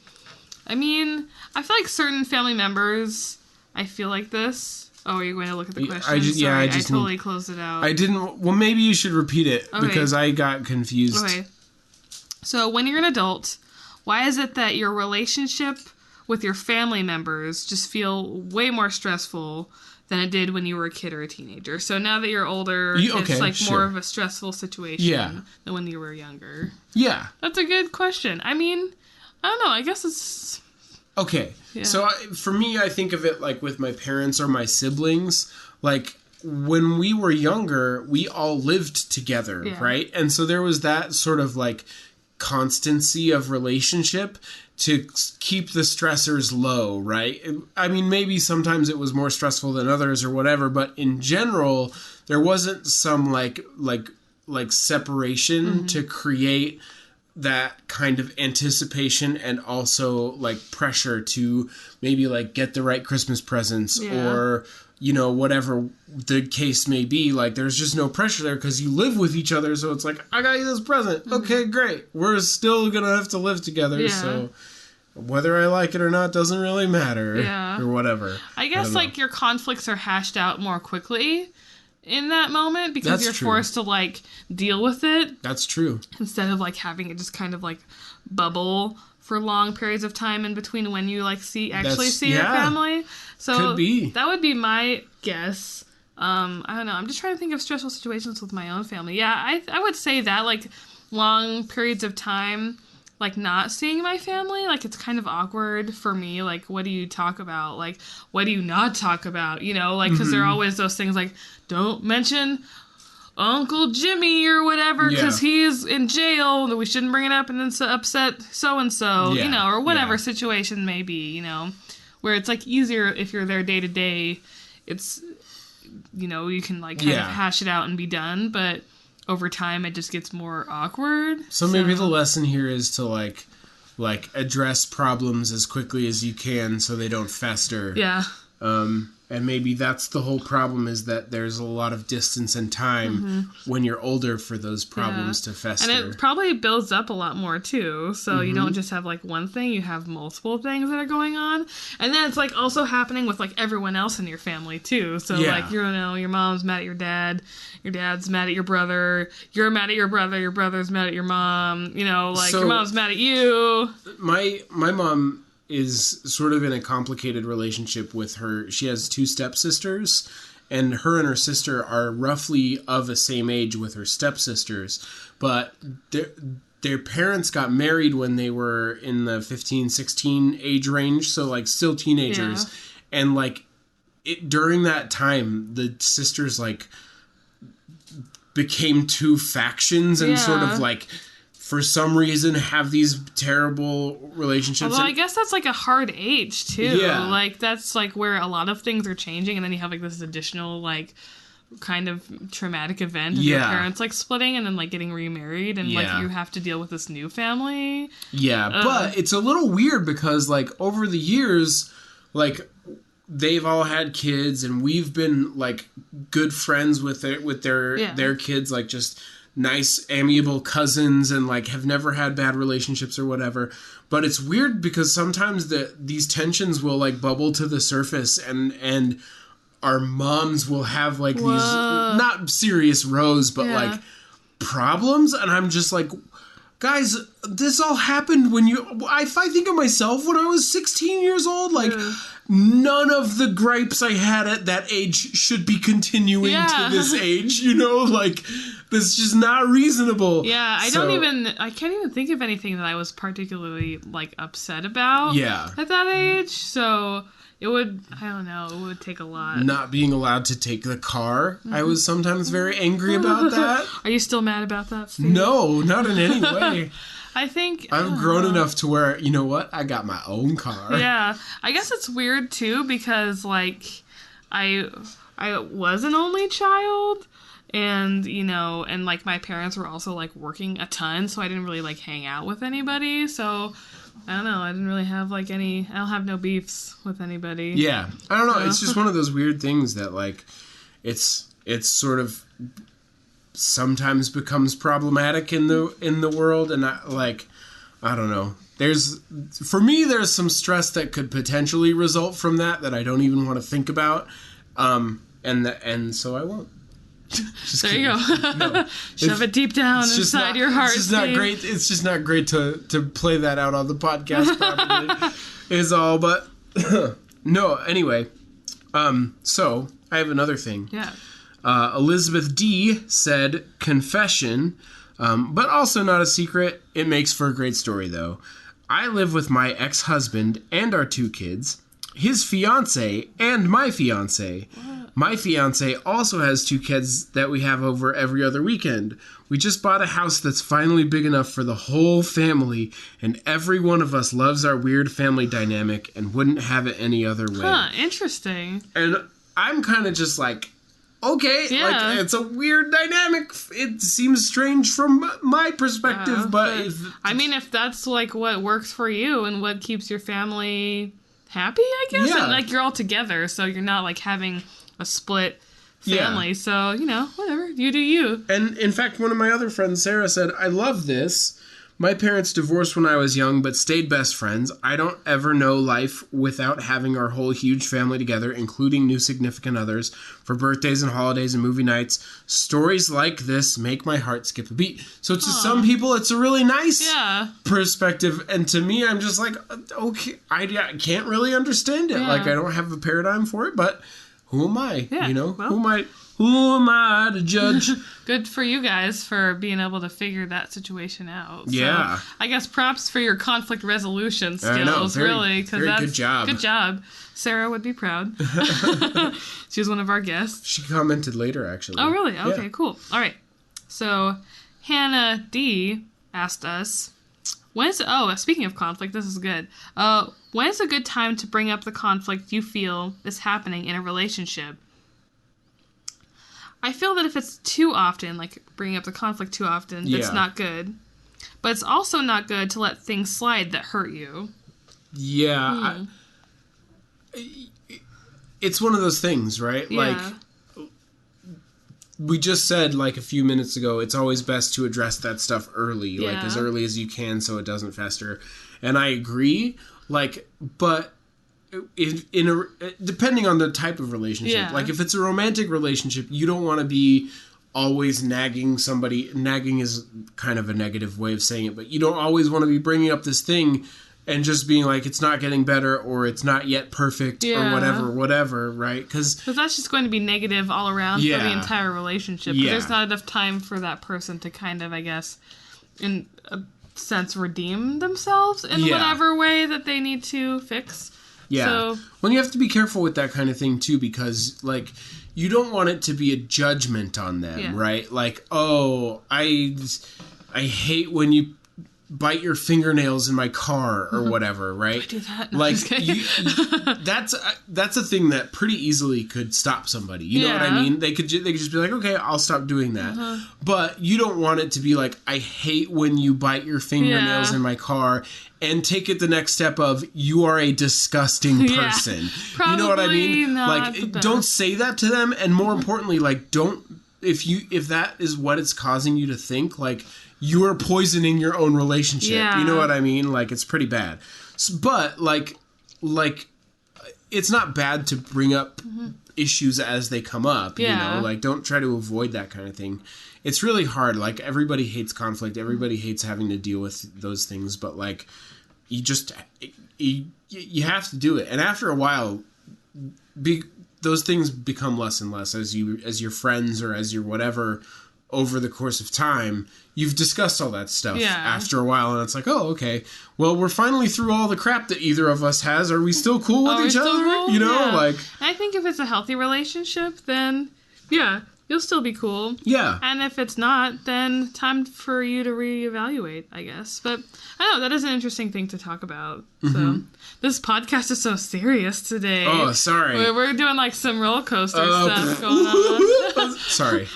I mean, I feel like certain family members, I feel like this. Oh, are you going to look at the question? I totally closed it out. I didn't. Well, maybe you should repeat it because I got confused. Okay. So when you're an adult, why is it that your relationship with your family members just feel way more stressful than it did when you were a kid or a teenager? So now that you're older, it's like more of a stressful situation than when you were younger. Yeah. That's a good question. I mean, I don't know. I guess it's... Okay. Yeah. So for me, I think of it like with my parents or my siblings. Like when we were younger, we all lived together, right? And so there was that sort of like constancy of relationship to keep the stressors low, right? I mean, maybe sometimes it was more stressful than others or whatever, but in general, there wasn't some like separation to create that kind of anticipation and also like pressure to maybe like get the right Christmas presents or, you know, whatever the case may be. Like there's just no pressure there because you live with each other. So it's like, I got you this present. Okay, great. We're still going to have to live together. So whether I like it or not doesn't really matter or whatever. I guess like your conflicts are hashed out more quickly in that moment because you're forced to like deal with it. That's true. Instead of like having it just kind of like bubble for long periods of time in between when you like see your family. So could be. That would be my guess. I don't know. I'm just trying to think of stressful situations with my own family. Yeah, I would say that like long periods of time like not seeing my family, like it's kind of awkward for me. Like, what do you talk about? Like, what do you not talk about? You know, like, because there are always those things like, don't mention Uncle Jimmy or whatever because he's in jail. We shouldn't bring it up and then upset so-and-so, you know, or whatever situation may be, you know, where it's like easier if you're there day to day. It's, you know, you can like kind of hash it out and be done, but over time it just gets more awkward. So maybe the lesson here is to like address problems as quickly as you can so they don't fester. Yeah. And maybe that's the whole problem is that there's a lot of distance and time when you're older for those problems to fester. And it probably builds up a lot more too. So you don't just have like one thing, you have multiple things that are going on. And then it's like also happening with like everyone else in your family too. So like, you know, your mom's mad at your dad's mad at your brother, you're mad at your brother's mad at your mom, you know, like your mom's mad at you. My mom is sort of in a complicated relationship with her. She has two stepsisters, and her sister are roughly of the same age with her stepsisters, but their parents got married when they were in the 15, 16 age range, so like still teenagers. And like during that time, the sisters like became two factions and sort of like for some reason have these terrible relationships. Although I guess that's like a hard age too. Yeah. Like that's like where a lot of things are changing and then you have like this additional like kind of traumatic event of your parents like splitting and then like getting remarried and like you have to deal with this new family. Yeah, but it's a little weird because like over the years, like they've all had kids and we've been like good friends with their kids, like just nice, amiable cousins and like have never had bad relationships or whatever. But it's weird because sometimes these tensions will like bubble to the surface and our moms will have like these not serious rows but like problems, and I'm just like, guys, this all happened when if I think of myself when I was 16 years old, like none of the gripes I had at that age should be continuing to this age, you know, like that's just not reasonable. Yeah, I can't even think of anything that I was particularly like upset about at that age. So it would take a lot. Not being allowed to take the car. I was sometimes very angry about that. Are you still mad about that, Steve? No, not in any way. I think I've grown enough to where, you know what? I got my own car. Yeah. I guess it's weird too because like I was an only child and, you know, and like my parents were also like working a ton, so I didn't really like hang out with anybody. So I don't know. I didn't really have like I don't have no beefs with anybody. Yeah. I don't know. So. It's just one of those weird things that like it's sort of sometimes becomes problematic in the world, and I don't know. For me there's some stress that could potentially result from that I don't even want to think about, and so I won't. There you go. No. Shove it deep down inside your heart. It's just not great. It's just not great to play that out on the podcast. Probably is all, but no. Anyway, so I have another thing. Yeah. Elizabeth D said confession, but also not a secret. It makes for a great story though. I live with my ex-husband and our two kids. his fiance and my fiance. My fiance also has 2 kids that we have over every other weekend. We just bought a house that's finally big enough for the whole family, and every one of us loves our weird family dynamic and wouldn't have it any other way. Huh, interesting. And I'm kind of just like, okay, like, it's a weird dynamic. It seems strange from my perspective, but I mean, if that's like what works for you and what keeps your family happy, I guess. Yeah. And, like, you're all together, so you're not like having a split family. Yeah. So, you know, whatever. You do you. And in fact, one of my other friends, Sarah, said, I love this. My parents divorced when I was young, but stayed best friends. I don't ever know life without having our whole huge family together, including new significant others, for birthdays and holidays and movie nights. Stories like this make my heart skip a beat. So to some people, it's a really nice perspective. And to me, I'm just like, okay, I can't really understand it. Like, I don't have a paradigm for it, but who am I? Yeah, You know, well, who am I to judge? Good for you guys for being able to figure that situation out. Yeah. So, I guess props for your conflict resolution skills, I know, really. Very that's good job. Good job. Sarah would be proud. She was one of our guests. She commented later, actually. Oh, really? Okay, Yeah. cool. All right. So, Hannah D. asked us, speaking of conflict, this is good. When is a good time to bring up the conflict you feel is happening in a relationship? I feel that if it's too often, like bringing up the conflict too often, that's not good. But it's also not good to let things slide that hurt you. Yeah. It's one of those things, right? Yeah. Like, we just said, like, a few minutes ago, it's always best to address that stuff early, like, as early as you can so it doesn't fester. And I agree, like, but depending on the type of relationship, like, if it's a romantic relationship, you don't want to be always nagging somebody. Nagging is kind of a negative way of saying it, but you don't always want to be bringing up this thing and just being like, it's not getting better, or it's not yet perfect, or whatever, right? Because that's just going to be negative all around for the entire relationship. Yeah. There's not enough time for that person to kind of, I guess, in a sense, redeem themselves in whatever way that they need to fix. Yeah. So, well, you have to be careful with that kind of thing, too, because, like, you don't want it to be a judgment on them, right? Like, oh, I hate when you bite your fingernails in my car or whatever, right? I do that. No, like, that's a thing that pretty easily could stop somebody. You know what I mean? They could just be like, okay, I'll stop doing that. But you don't want it to be like, I hate when you bite your fingernails in my car, and take it the next step of, you are a disgusting person. You know what I mean? Like, don't say that to them, and more importantly, like, if that is what it's causing you to think, like, you are poisoning your own relationship. Yeah. You know what I mean? Like, it's pretty bad. But, like, it's not bad to bring up issues as they come up, you know? Like, don't try to avoid that kind of thing. It's really hard. Like, everybody hates conflict. Everybody hates having to deal with those things. But, like, you just... You have to do it. And after a while, those things become less and less as your friends or as your whatever... over the course of time, you've discussed all that stuff after a while, and it's like, oh, okay, well, we're finally through all the crap that either of us has. Are we still cool with each other? Cool? You know, like... I think if it's a healthy relationship, then, you'll still be cool. Yeah. And if it's not, then time for you to reevaluate, I guess. But, I don't know, that is an interesting thing to talk about. So, this podcast is so serious today. Oh, sorry. We're doing, like, some roller coaster stuff going on. Sorry.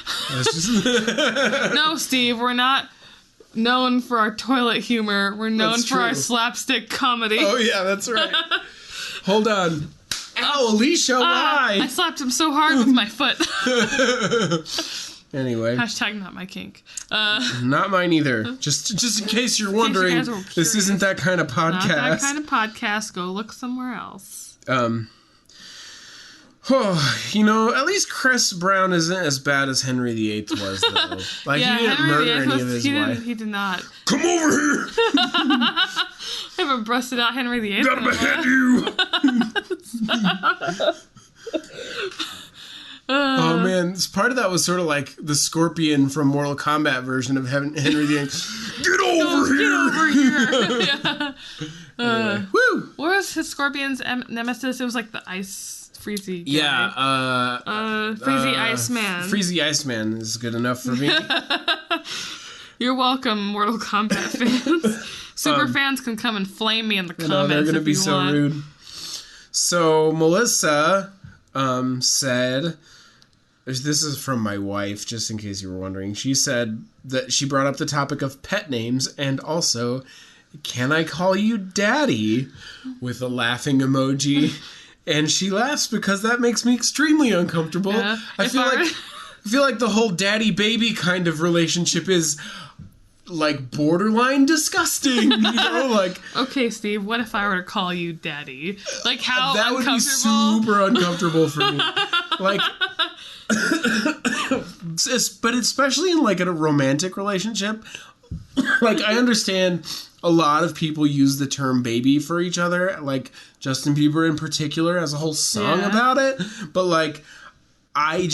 No, Steve, we're not known for our toilet humor. We're known for our slapstick comedy. Oh, yeah, that's right. Hold on. Ow, Alicia, why? I slapped him so hard with my foot. Anyway. Hashtag not my kink. Not mine either. Just in case you're wondering, this isn't that kind of podcast. Not that kind of podcast. Go look somewhere else. You know, at least Chris Brown isn't as bad as Henry VIII was, though. Like, he didn't murder any of his wife. He did not. Come over here! I haven't busted out Henry VIII. Gotta behead you! Oh, man. Part of that was sort of like the Scorpion from Mortal Kombat version of Henry VIII. Get over here! Get over here! Woo! Where's his scorpion's nemesis? It was like the ice freezy guy. Yeah. Freezy Iceman. Freezy Iceman is good enough for me. You're welcome, Mortal Kombat fans. Super fans can come and flame me in the comments. They're going to be so rude. So Melissa said, this is from my wife, just in case you were wondering. She said that she brought up the topic of pet names and also, can I call you Daddy? With a laughing emoji. And she laughs because that makes me extremely uncomfortable. Yeah. I feel like the whole daddy-baby kind of relationship is like borderline disgusting, you know, like. Okay, Steve, what if I were to call you Daddy? Like, how that would be super uncomfortable for me. Like, but especially in like a romantic relationship, like I understand a lot of people use the term baby for each other, like Justin Bieber in particular has a whole song about it, but like I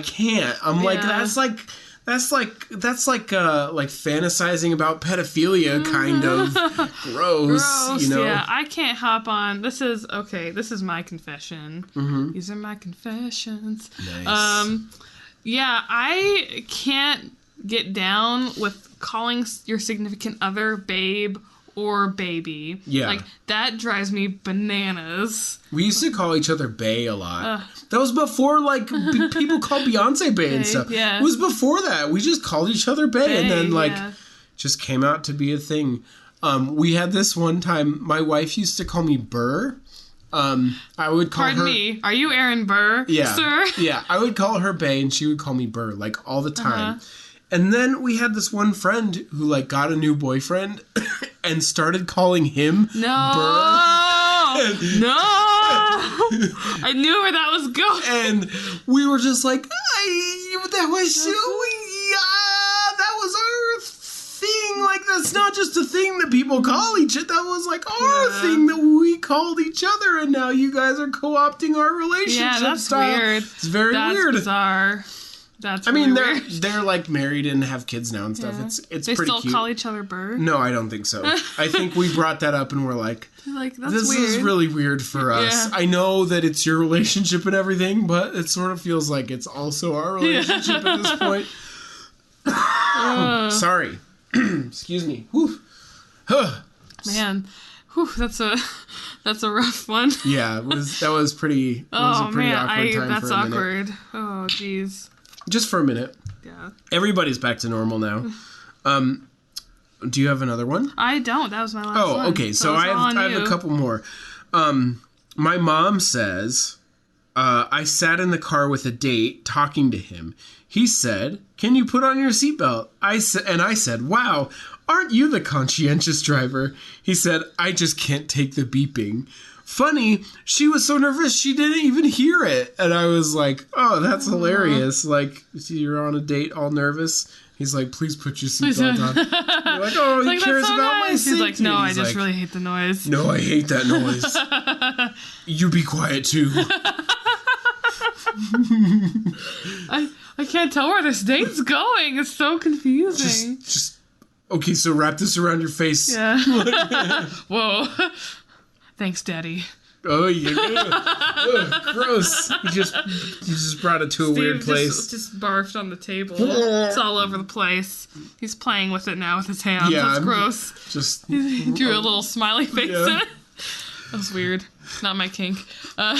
can't. I'm like, that's like fantasizing about pedophilia, kind of gross, you know? Yeah, I can't hop on. This is my confession. Mm-hmm. These are my confessions. Nice. Yeah, I can't get down with calling your significant other babe or baby. Yeah. Like, that drives me bananas. We used to call each other bae a lot. That was before, like, people called Beyonce bae and stuff. Yeah. It was before that. We just called each other bae and then, like, just came out to be a thing. We had this one time, my wife used to call me Burr. I would call her... Pardon me, are you Aaron Burr, sir? Yeah, I would call her bae and she would call me Burr, like, all the time. And then we had this one friend who, like, got a new boyfriend and started calling him Burr. No! I knew where that was going. And we were just like, that was our thing. Like, that's not just a thing that people call each other. That was, like, our thing that we called each other. And now you guys are co-opting our relationship style. Weird. It's very weird. That's bizarre. That's they're like married and have kids now and stuff. Yeah. It's pretty cute. They still call each other Burr? No, I don't think so. I think we brought that up and we're like, that's this weird. is really weird for us. I know that it's your relationship and everything, but it sort of feels like it's also our relationship at this point. Sorry. Excuse me. Whew. Man. Whew, that's a rough one. Yeah, that was pretty awkward time that's for a minute. Awkward. Oh, jeez. Just for a minute. Yeah. Everybody's back to normal now. Do you have another one? I don't. That was my last one. Oh, okay. So I have a couple more. My mom says, I sat in the car with a date talking to him. He said, "Can you put on your seatbelt?" I said, "Wow, aren't you the conscientious driver?" He said, "I just can't take the beeping." Funny, she was so nervous she didn't even hear it. And I was like, oh, that's hilarious. Like, you're on a date all nervous. He's like, please put your seatbelt on. You're like, oh, he cares about my safety. He's like, no, I just really hate the noise. No, I hate that noise. You be quiet, too. I can't tell where this date's going. It's so confusing. Okay, so wrap this around your face. Yeah. Whoa. Thanks, Daddy. Oh, yeah. Ugh, gross. You just brought it to a weird place. Just barfed on the table. It's all over the place. He's playing with it now with his hands. Yeah, that's gross. He drew a little smiley face in it. That was weird. Not my kink. Yeah,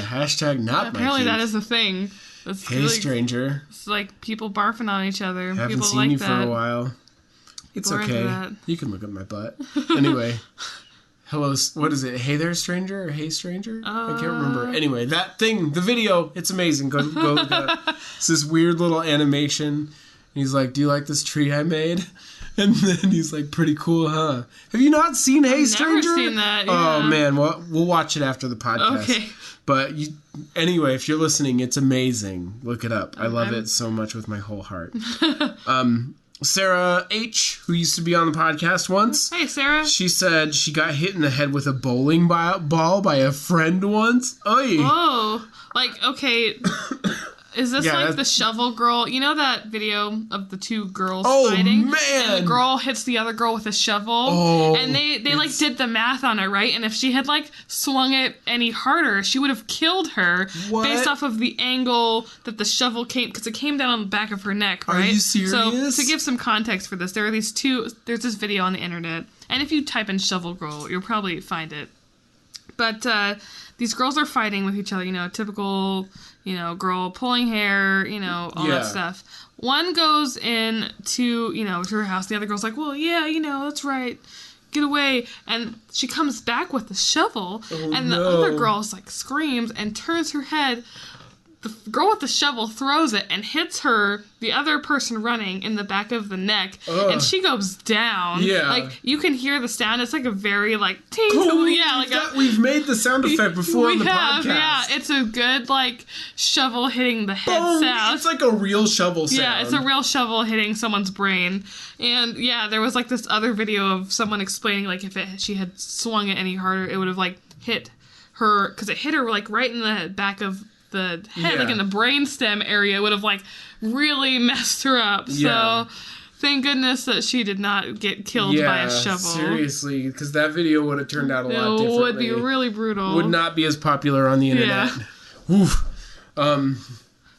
hashtag not my kink. Apparently that is a thing. That's hey, stranger. It's like people barfing on each other. Haven't people seen like you that. for a while. It's okay. You can look at my butt. Anyway. Hello, what is it? Hey there, stranger, or hey, stranger? I can't remember. Anyway, that thing, the video, it's amazing. Go look at it. It's this weird little animation. And he's like, do you like this tree I made? And then he's like, pretty cool, huh? Have you not seen Hey, Stranger? I've never seen that, yeah. Oh, man, we'll watch it after the podcast. Okay. But anyway, if you're listening, it's amazing. Look it up. I love it so much with my whole heart. Sarah H., who used to be on the podcast once. Hey, Sarah. She said she got hit in the head with a bowling ball by a friend once. Oy. Oh, like, okay. Is this like the shovel girl? You know that video of the two girls fighting? Man. And the girl hits the other girl with a shovel. Oh, and they like did the math on it, right? And if she had like swung it any harder, she would have killed her based off of the angle that the shovel came, because it came down on the back of her neck, right? Are you serious? So to give some context for this, there's this video on the internet, and if you type in shovel girl, you'll probably find it. But these girls are fighting with each other, typical, girl pulling hair, all that stuff. One goes in to her house. The other girl's like, well, yeah, that's right. Get away. And she comes back with the shovel. And the other girl's like screams and turns her head. The girl with the shovel throws it and hits the other person running in the back of the neck. And she goes down. Yeah. Like, you can hear the sound. It's like a very, like, ting. We've made the sound effect before on the podcast. Yeah, it's a good, like, shovel hitting the head sound. It's like a real shovel sound. Yeah, it's a real shovel hitting someone's brain. And, yeah, there was, like, this other video of someone explaining, like, if she had swung it any harder, it would have, like, hit her, because it hit her, like, right in the back of the head, like in the brainstem area, would have like really messed her up. So thank goodness that she did not get killed by a shovel. Seriously, because that video would have turned out a lot differently. It would be really brutal. Would not be as popular on the internet. Oof.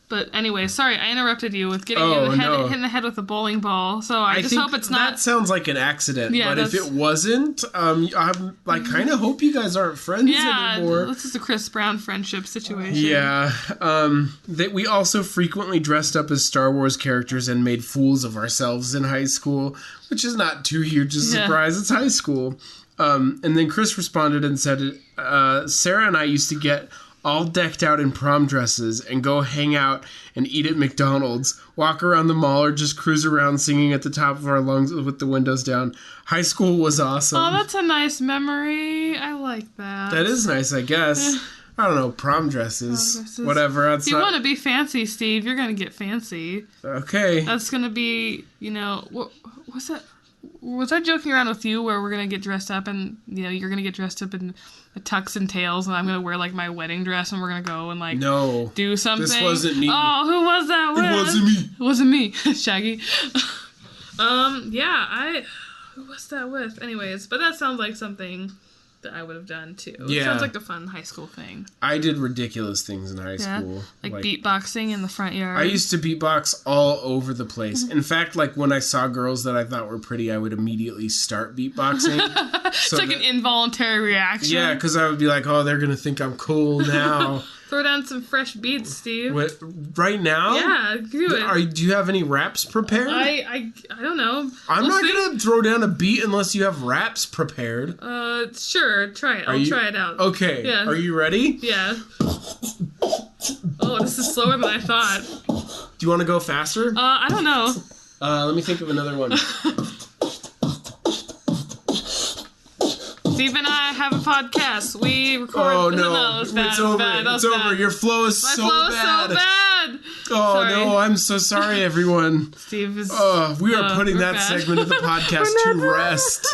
But anyway, sorry, I interrupted you with getting you hit in the head with a bowling ball. So I just hope it's not. That sounds like an accident. Yeah, but if it wasn't, I kind of hope you guys aren't friends anymore. This is a Chris Brown friendship situation. Yeah. That we also frequently dressed up as Star Wars characters and made fools of ourselves in high school, which is not too huge a surprise. It's high school. And then Chris responded and said, Sarah and I used to get all decked out in prom dresses and go hang out and eat at McDonald's, walk around the mall, or just cruise around singing at the top of our lungs with the windows down. High school was awesome. Oh, that's a nice memory. I like that. That is nice, I guess. I don't know, prom dresses. Whatever. If you want to be fancy, Steve, you're going to get fancy. Okay. That's going to be, what's that? Was I joking around with you where we're going to get dressed up and, you're going to get dressed up in a tux and tails and I'm going to wear, like, my wedding dress and we're going to go and, like, do something? This wasn't me. Oh, who was that with? It wasn't me. It wasn't me. Shaggy. Who was that with? Anyways, but that sounds like something that I would have done too. Yeah. It sounds like a fun high school thing. I did ridiculous things in high school. Like beatboxing in the front yard. I used to beatbox all over the place. In fact, like when I saw girls that I thought were pretty, I would immediately start beatboxing. It's like an involuntary reaction. Yeah, because I would be like, oh, they're going to think I'm cool now. Throw down some fresh beats, Steve. What, right now? Yeah, do it. Do you have any raps prepared? I don't know. I'm not going to throw down a beat unless you have raps prepared. Sure. Try it. I'll try it out. Okay. Yeah. Are you ready? Yeah. Oh, this is slower than I thought. Do you want to go faster? I don't know. Let me think of another one. Steve and I have a podcast. We record. Oh no, it's over. It's over. Your flow is so bad. Oh sorry. No, I'm so sorry, everyone. Steve is. We are putting that segment of the podcast to rest.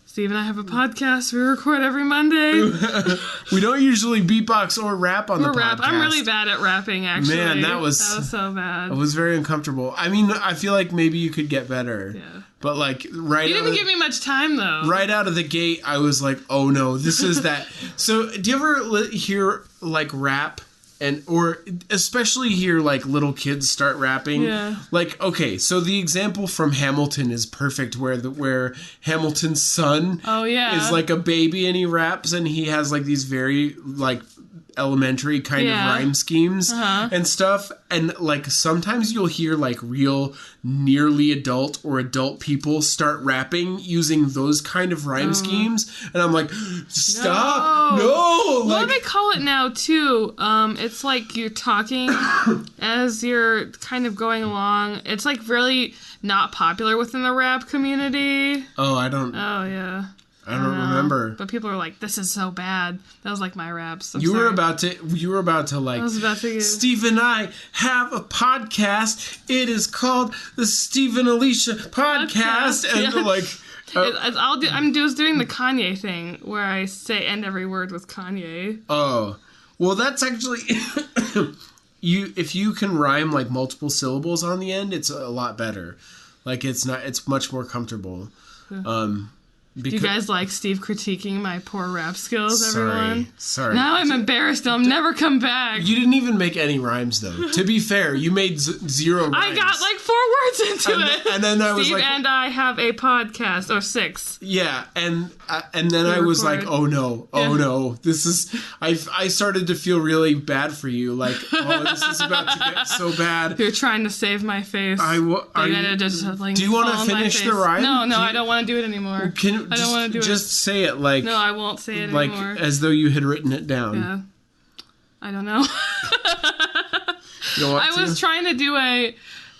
Steve and I have a podcast. We record every Monday. We don't usually beatbox or rap on the podcast. I'm really bad at rapping, actually. Man, that was so bad. It was very uncomfortable. I mean, I feel like maybe you could get better. Yeah. But like you didn't give me much time though. Right out of the gate, I was like, "Oh no, this is that." So, do you ever hear like rap, or especially hear like little kids start rapping? Yeah. Like, okay, so the example from Hamilton is perfect, where Hamilton's son, is like a baby and he raps and he has like these very like elementary kind of rhyme schemes and stuff, and like sometimes you'll hear like real nearly adult or adult people start rapping using those kind of rhyme schemes, and I'm like, stop, no. What do they call it now too? It's like you're talking as you're kind of going along. It's like really not popular within the rap community. I don't remember. But people are like, this is so bad. That was like my raps. You were about to like, I was about to Steve and I have a podcast. It is called the Steve and Alicia podcast. And like, I'm just doing the Kanye thing where I end every word with Kanye. Oh, Well, that's actually if you can rhyme like multiple syllables on the end, it's a lot better. Like it's much more comfortable. Do you guys like Steve critiquing my poor rap skills, everyone? Sorry. Now I'm embarrassed. I'll never come back. You didn't even make any rhymes, though. To be fair, you made zero rhymes. I got like 4 words into it. And then I was Steve like... and I have a podcast, or 6. Yeah, and then I was like, oh no, this is... I started to feel really bad for you. Like, oh, this is about to get so bad. You're trying to save my face. Do you want to finish the rhyme? No, I don't want to do it anymore. I don't want to do it. Just say it like... No, I won't say it like, anymore. as though you had written it down. Yeah. I don't know. I was trying to do a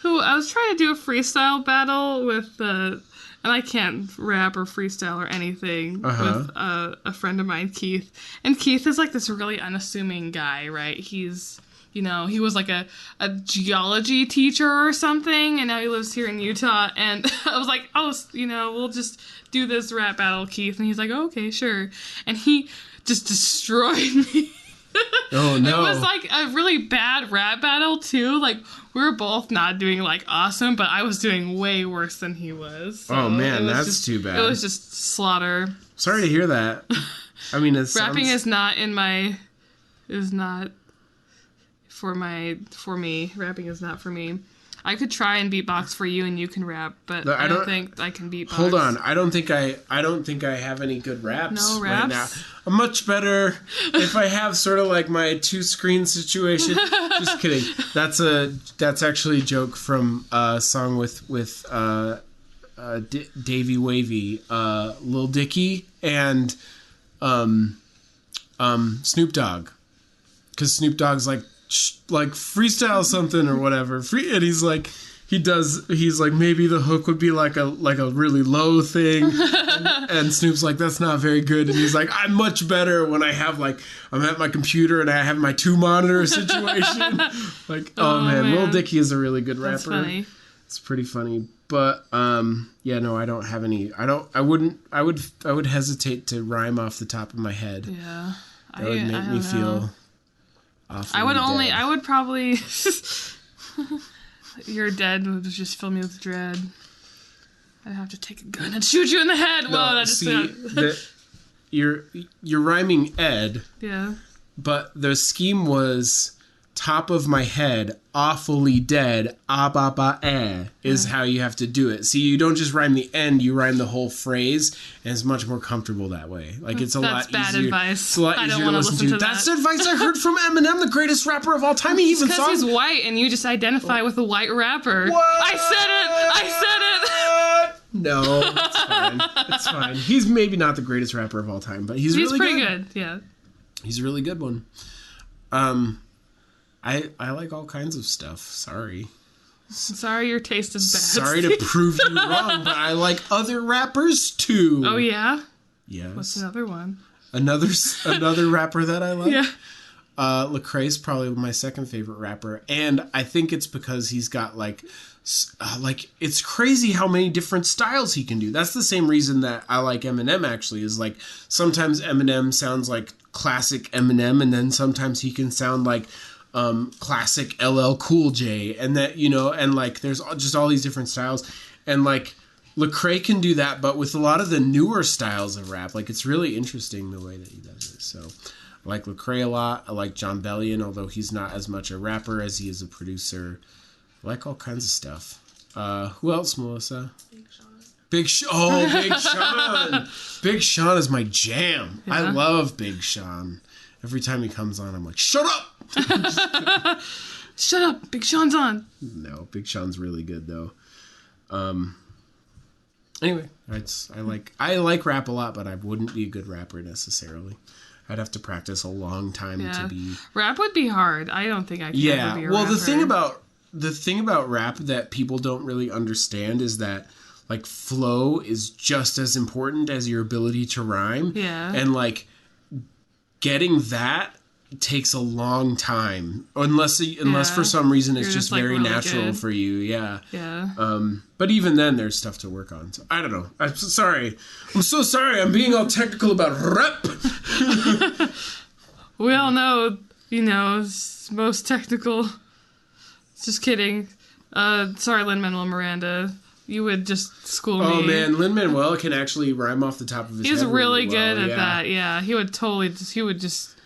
freestyle battle with and I can't rap or freestyle or anything with a friend of mine, Keith. And Keith is like this really unassuming guy, right? He's, he was like a geology teacher or something, and now he lives here in Utah. And I was like, we'll just do this rap battle, Keith. And he's like, oh, okay, sure. And he just destroyed me. Oh, no. It was like a really bad rap battle, too. Like, we were both not doing, like, awesome, but I was doing way worse than he was. So oh, man, that's too bad. It was just slaughter. Sorry to hear that. I mean, rapping is not for me. Rapping is not for me. I could try and beatbox for you, and you can rap, but I don't think I can beatbox. Hold on, I don't think I have any good raps. No raps? Right now. I'm much better if I have sort of like my 2-screen situation. Just kidding. That's actually a joke from a song with Davey Wavy, Lil Dicky, and Snoop Dogg, because Snoop Dogg's like freestyle something or whatever, and he's like maybe the hook would be like a really low thing, and Snoop's like, that's not very good, and he's like, I'm much better when I have I'm at my computer and I have my 2-monitor situation. Like, oh man, Lil Dicky is a really good rapper. That's funny. It's pretty funny, but yeah, no, I don't have any. I would hesitate to rhyme off the top of my head. Yeah, that would make me feel awfully I would probably you're dead would just fill me with dread. I'd have to take a gun and shoot you in the head. No, whoa, that just you're rhyming Ed. Yeah. But the scheme was top of my head, awfully dead, is how you have to do it. See, you don't just rhyme the end, you rhyme the whole phrase, and it's much more comfortable that way. Like, it's a lot easier. That's bad advice. It's a lot easier to listen to. That's advice I heard from Eminem, the greatest rapper of all time. He even because he's white, and you just identify with a white rapper. What? I said it! No, it's fine. It's fine. He's maybe not the greatest rapper of all time, but he's really pretty good. Yeah. He's a really good one. I like all kinds of stuff. Sorry your taste is bad. Sorry to prove you wrong, but I like other rappers too. Oh yeah? Yes. What's another one? Another rapper that I like? Yeah. Lecrae's probably my second favorite rapper, and I think it's because he's got it's crazy how many different styles he can do. That's the same reason that I like Eminem, actually, is like sometimes Eminem sounds like classic Eminem, and then sometimes he can sound like classic LL Cool J, and that, and like there's just all these different styles, and like Lecrae can do that, but with a lot of the newer styles of rap, like it's really interesting the way that he does it. So I like Lecrae a lot. I like John Bellion, although he's not as much a rapper as he is a producer. I like all kinds of stuff. Who else, Melissa? Big Sean. Big Sean. Big Sean is my jam. Yeah. I love Big Sean. Every time he comes on, I'm like, shut up! Shut up! Big Sean's on! No, Big Sean's really good, though. Anyway, I like rap a lot, but I wouldn't be a good rapper necessarily. I'd have to practice a long time to be... Rap would be hard. I don't think I could ever be a rapper. The thing about rap that people don't really understand is that, like, flow is just as important as your ability to rhyme. Yeah. And, like, getting that takes a long time, unless for some reason it's just very really natural good. For you. Yeah. But even then, there's stuff to work on. So I don't know. I'm so sorry. I'm being all technical about rap. We all know most technical. Just kidding. Sorry, Lin-Manuel Miranda. You would just school me. Oh, man. Lin-Manuel can actually rhyme off the top of his head. He's really good at that, yeah. He would just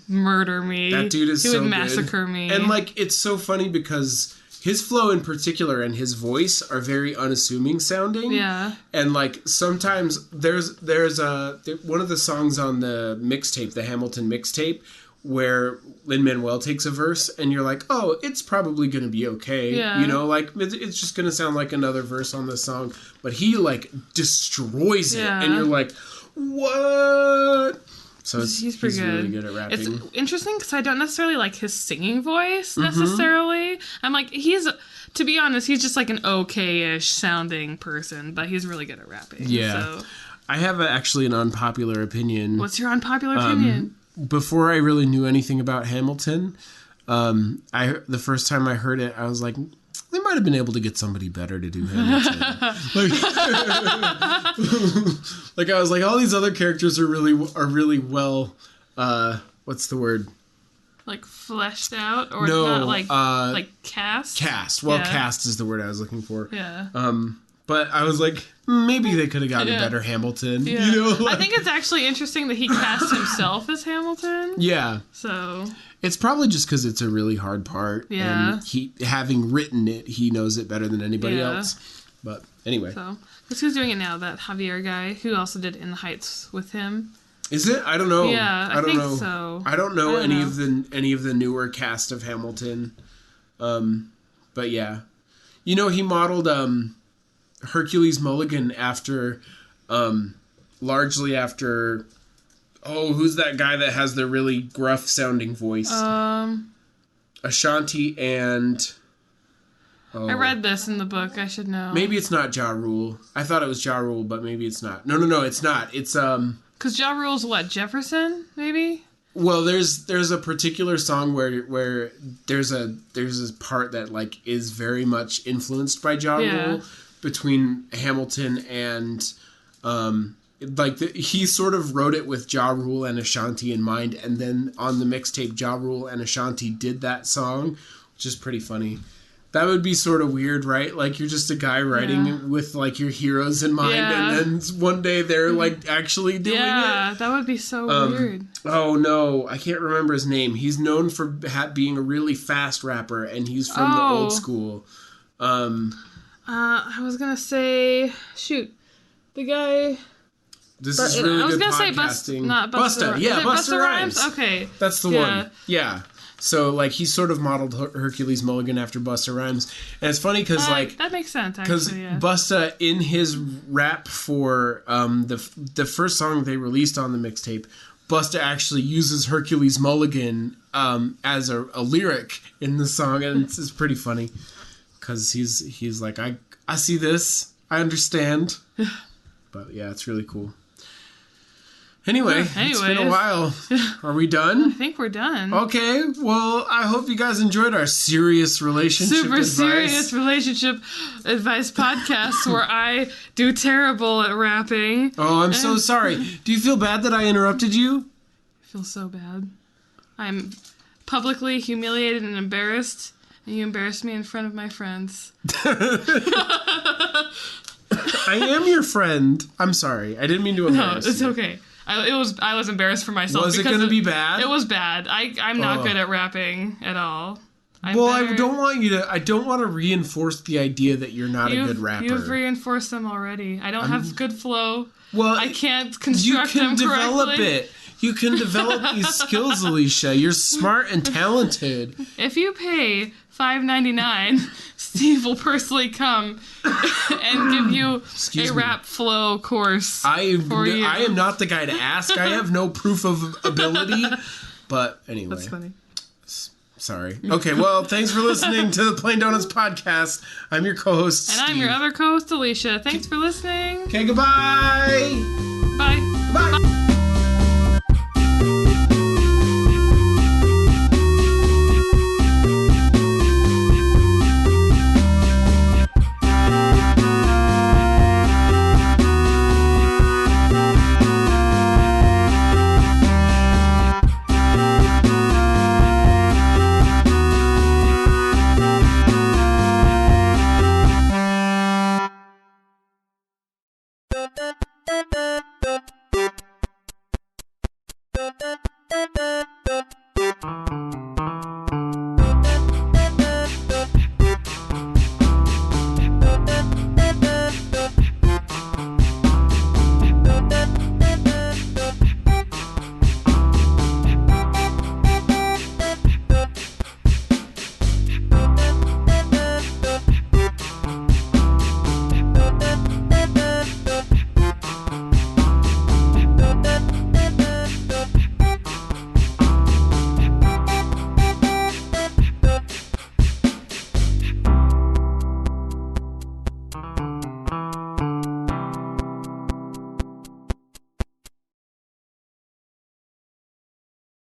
murder me. That dude is so good. He would massacre me. And, like, it's so funny because his flow in particular and his voice are very unassuming sounding. Yeah. And, like, sometimes there's one of the songs on the mixtape, the Hamilton mixtape, where Lin-Manuel takes a verse and you're like, oh, it's probably going to be okay. Yeah. You know, like, it's just going to sound like another verse on this song. But he, like, destroys it. And you're like, what? So he's pretty good. Really good at rapping. It's interesting because I don't necessarily like his singing voice necessarily. I'm like, to be honest, he's just like an okay-ish sounding person, but he's really good at rapping. Yeah. So. I have actually an unpopular opinion. What's your unpopular opinion? Before I really knew anything about Hamilton, the first time I heard it, I was like, they might have been able to get somebody better to do Hamilton. Like I was like, all these other characters are really well. What's the word? Like fleshed out, or no, not like cast. Cast. Well, cast is the word I was looking for. Yeah. But I was like, maybe they could have gotten a better Hamilton. Yeah. You know, like, I think it's actually interesting that he cast himself as Hamilton. Yeah. So it's probably just because it's a really hard part. Yeah. And he, having written it, he knows it better than anybody else. But anyway. So, because who's doing it now? That Javier guy who also did In the Heights with him. Is it? I don't know. Yeah, I don't think know. so. I don't know any of the newer cast of Hamilton. But yeah, he modeled Hercules Mulligan after, largely after. Oh, who's that guy that has the really gruff sounding voice? Ashanti and. Oh. I read this in the book. I should know. Maybe it's not Ja Rule. I thought it was Ja Rule, but maybe it's not. No, it's not. It's Because Ja Rule's what, Jefferson? Maybe. Well, there's a particular song where there's a part that like is very much influenced by Ja Rule between Hamilton and he sort of wrote it with Ja Rule and Ashanti in mind, and then on the mixtape Ja Rule and Ashanti did that song, which is pretty funny. That would be sort of weird, right? Like, you're just a guy writing with, like, your heroes in mind, and then one day they're, like, actually doing it. Yeah, that would be so weird. Oh, no. I can't remember his name. He's known for being a really fast rapper, and he's from the old school. I was going to say... Shoot. The guy... This is really good podcasting. Busta. Yeah, Busta Rhymes. Okay. That's the one. Yeah. So, like, he sort of modeled Hercules Mulligan after Busta Rhymes. And it's funny because, like... That makes sense, actually, Because Busta, in his rap for the first song they released on the mixtape, Busta actually uses Hercules Mulligan as a lyric in the song. And it's pretty funny. Because he's like, I see this. I understand. But, yeah, it's really cool. Anyway, it's been a while. Are we done? I think we're done. Okay, well, I hope you guys enjoyed our serious relationship advice. Serious relationship advice podcast where I do terrible at rapping. Oh, I'm so sorry. Do you feel bad that I interrupted you? I feel so bad. I'm publicly humiliated and embarrassed, and you embarrassed me in front of my friends. I am your friend. I'm sorry. I didn't mean to embarrass you. No, it's okay. I was embarrassed for myself. Was it going to be bad? It was bad. I'm not good at rapping at all. I don't want to reinforce the idea that you're not a good rapper. You've reinforced them already. I don't have good flow. Well, I can't construct them correctly. You can develop it. You can develop these skills, Alicia. You're smart and talented. If you pay $5.99, Steve will personally come and give you a rap flow course for you. I am not the guy to ask. I have no proof of ability. But anyway. That's funny. Sorry. Okay, well, thanks for listening to the Plain Donuts podcast. I'm your co-host, Steve. And I'm your other co-host, Alicia. Thanks for listening. Okay, goodbye.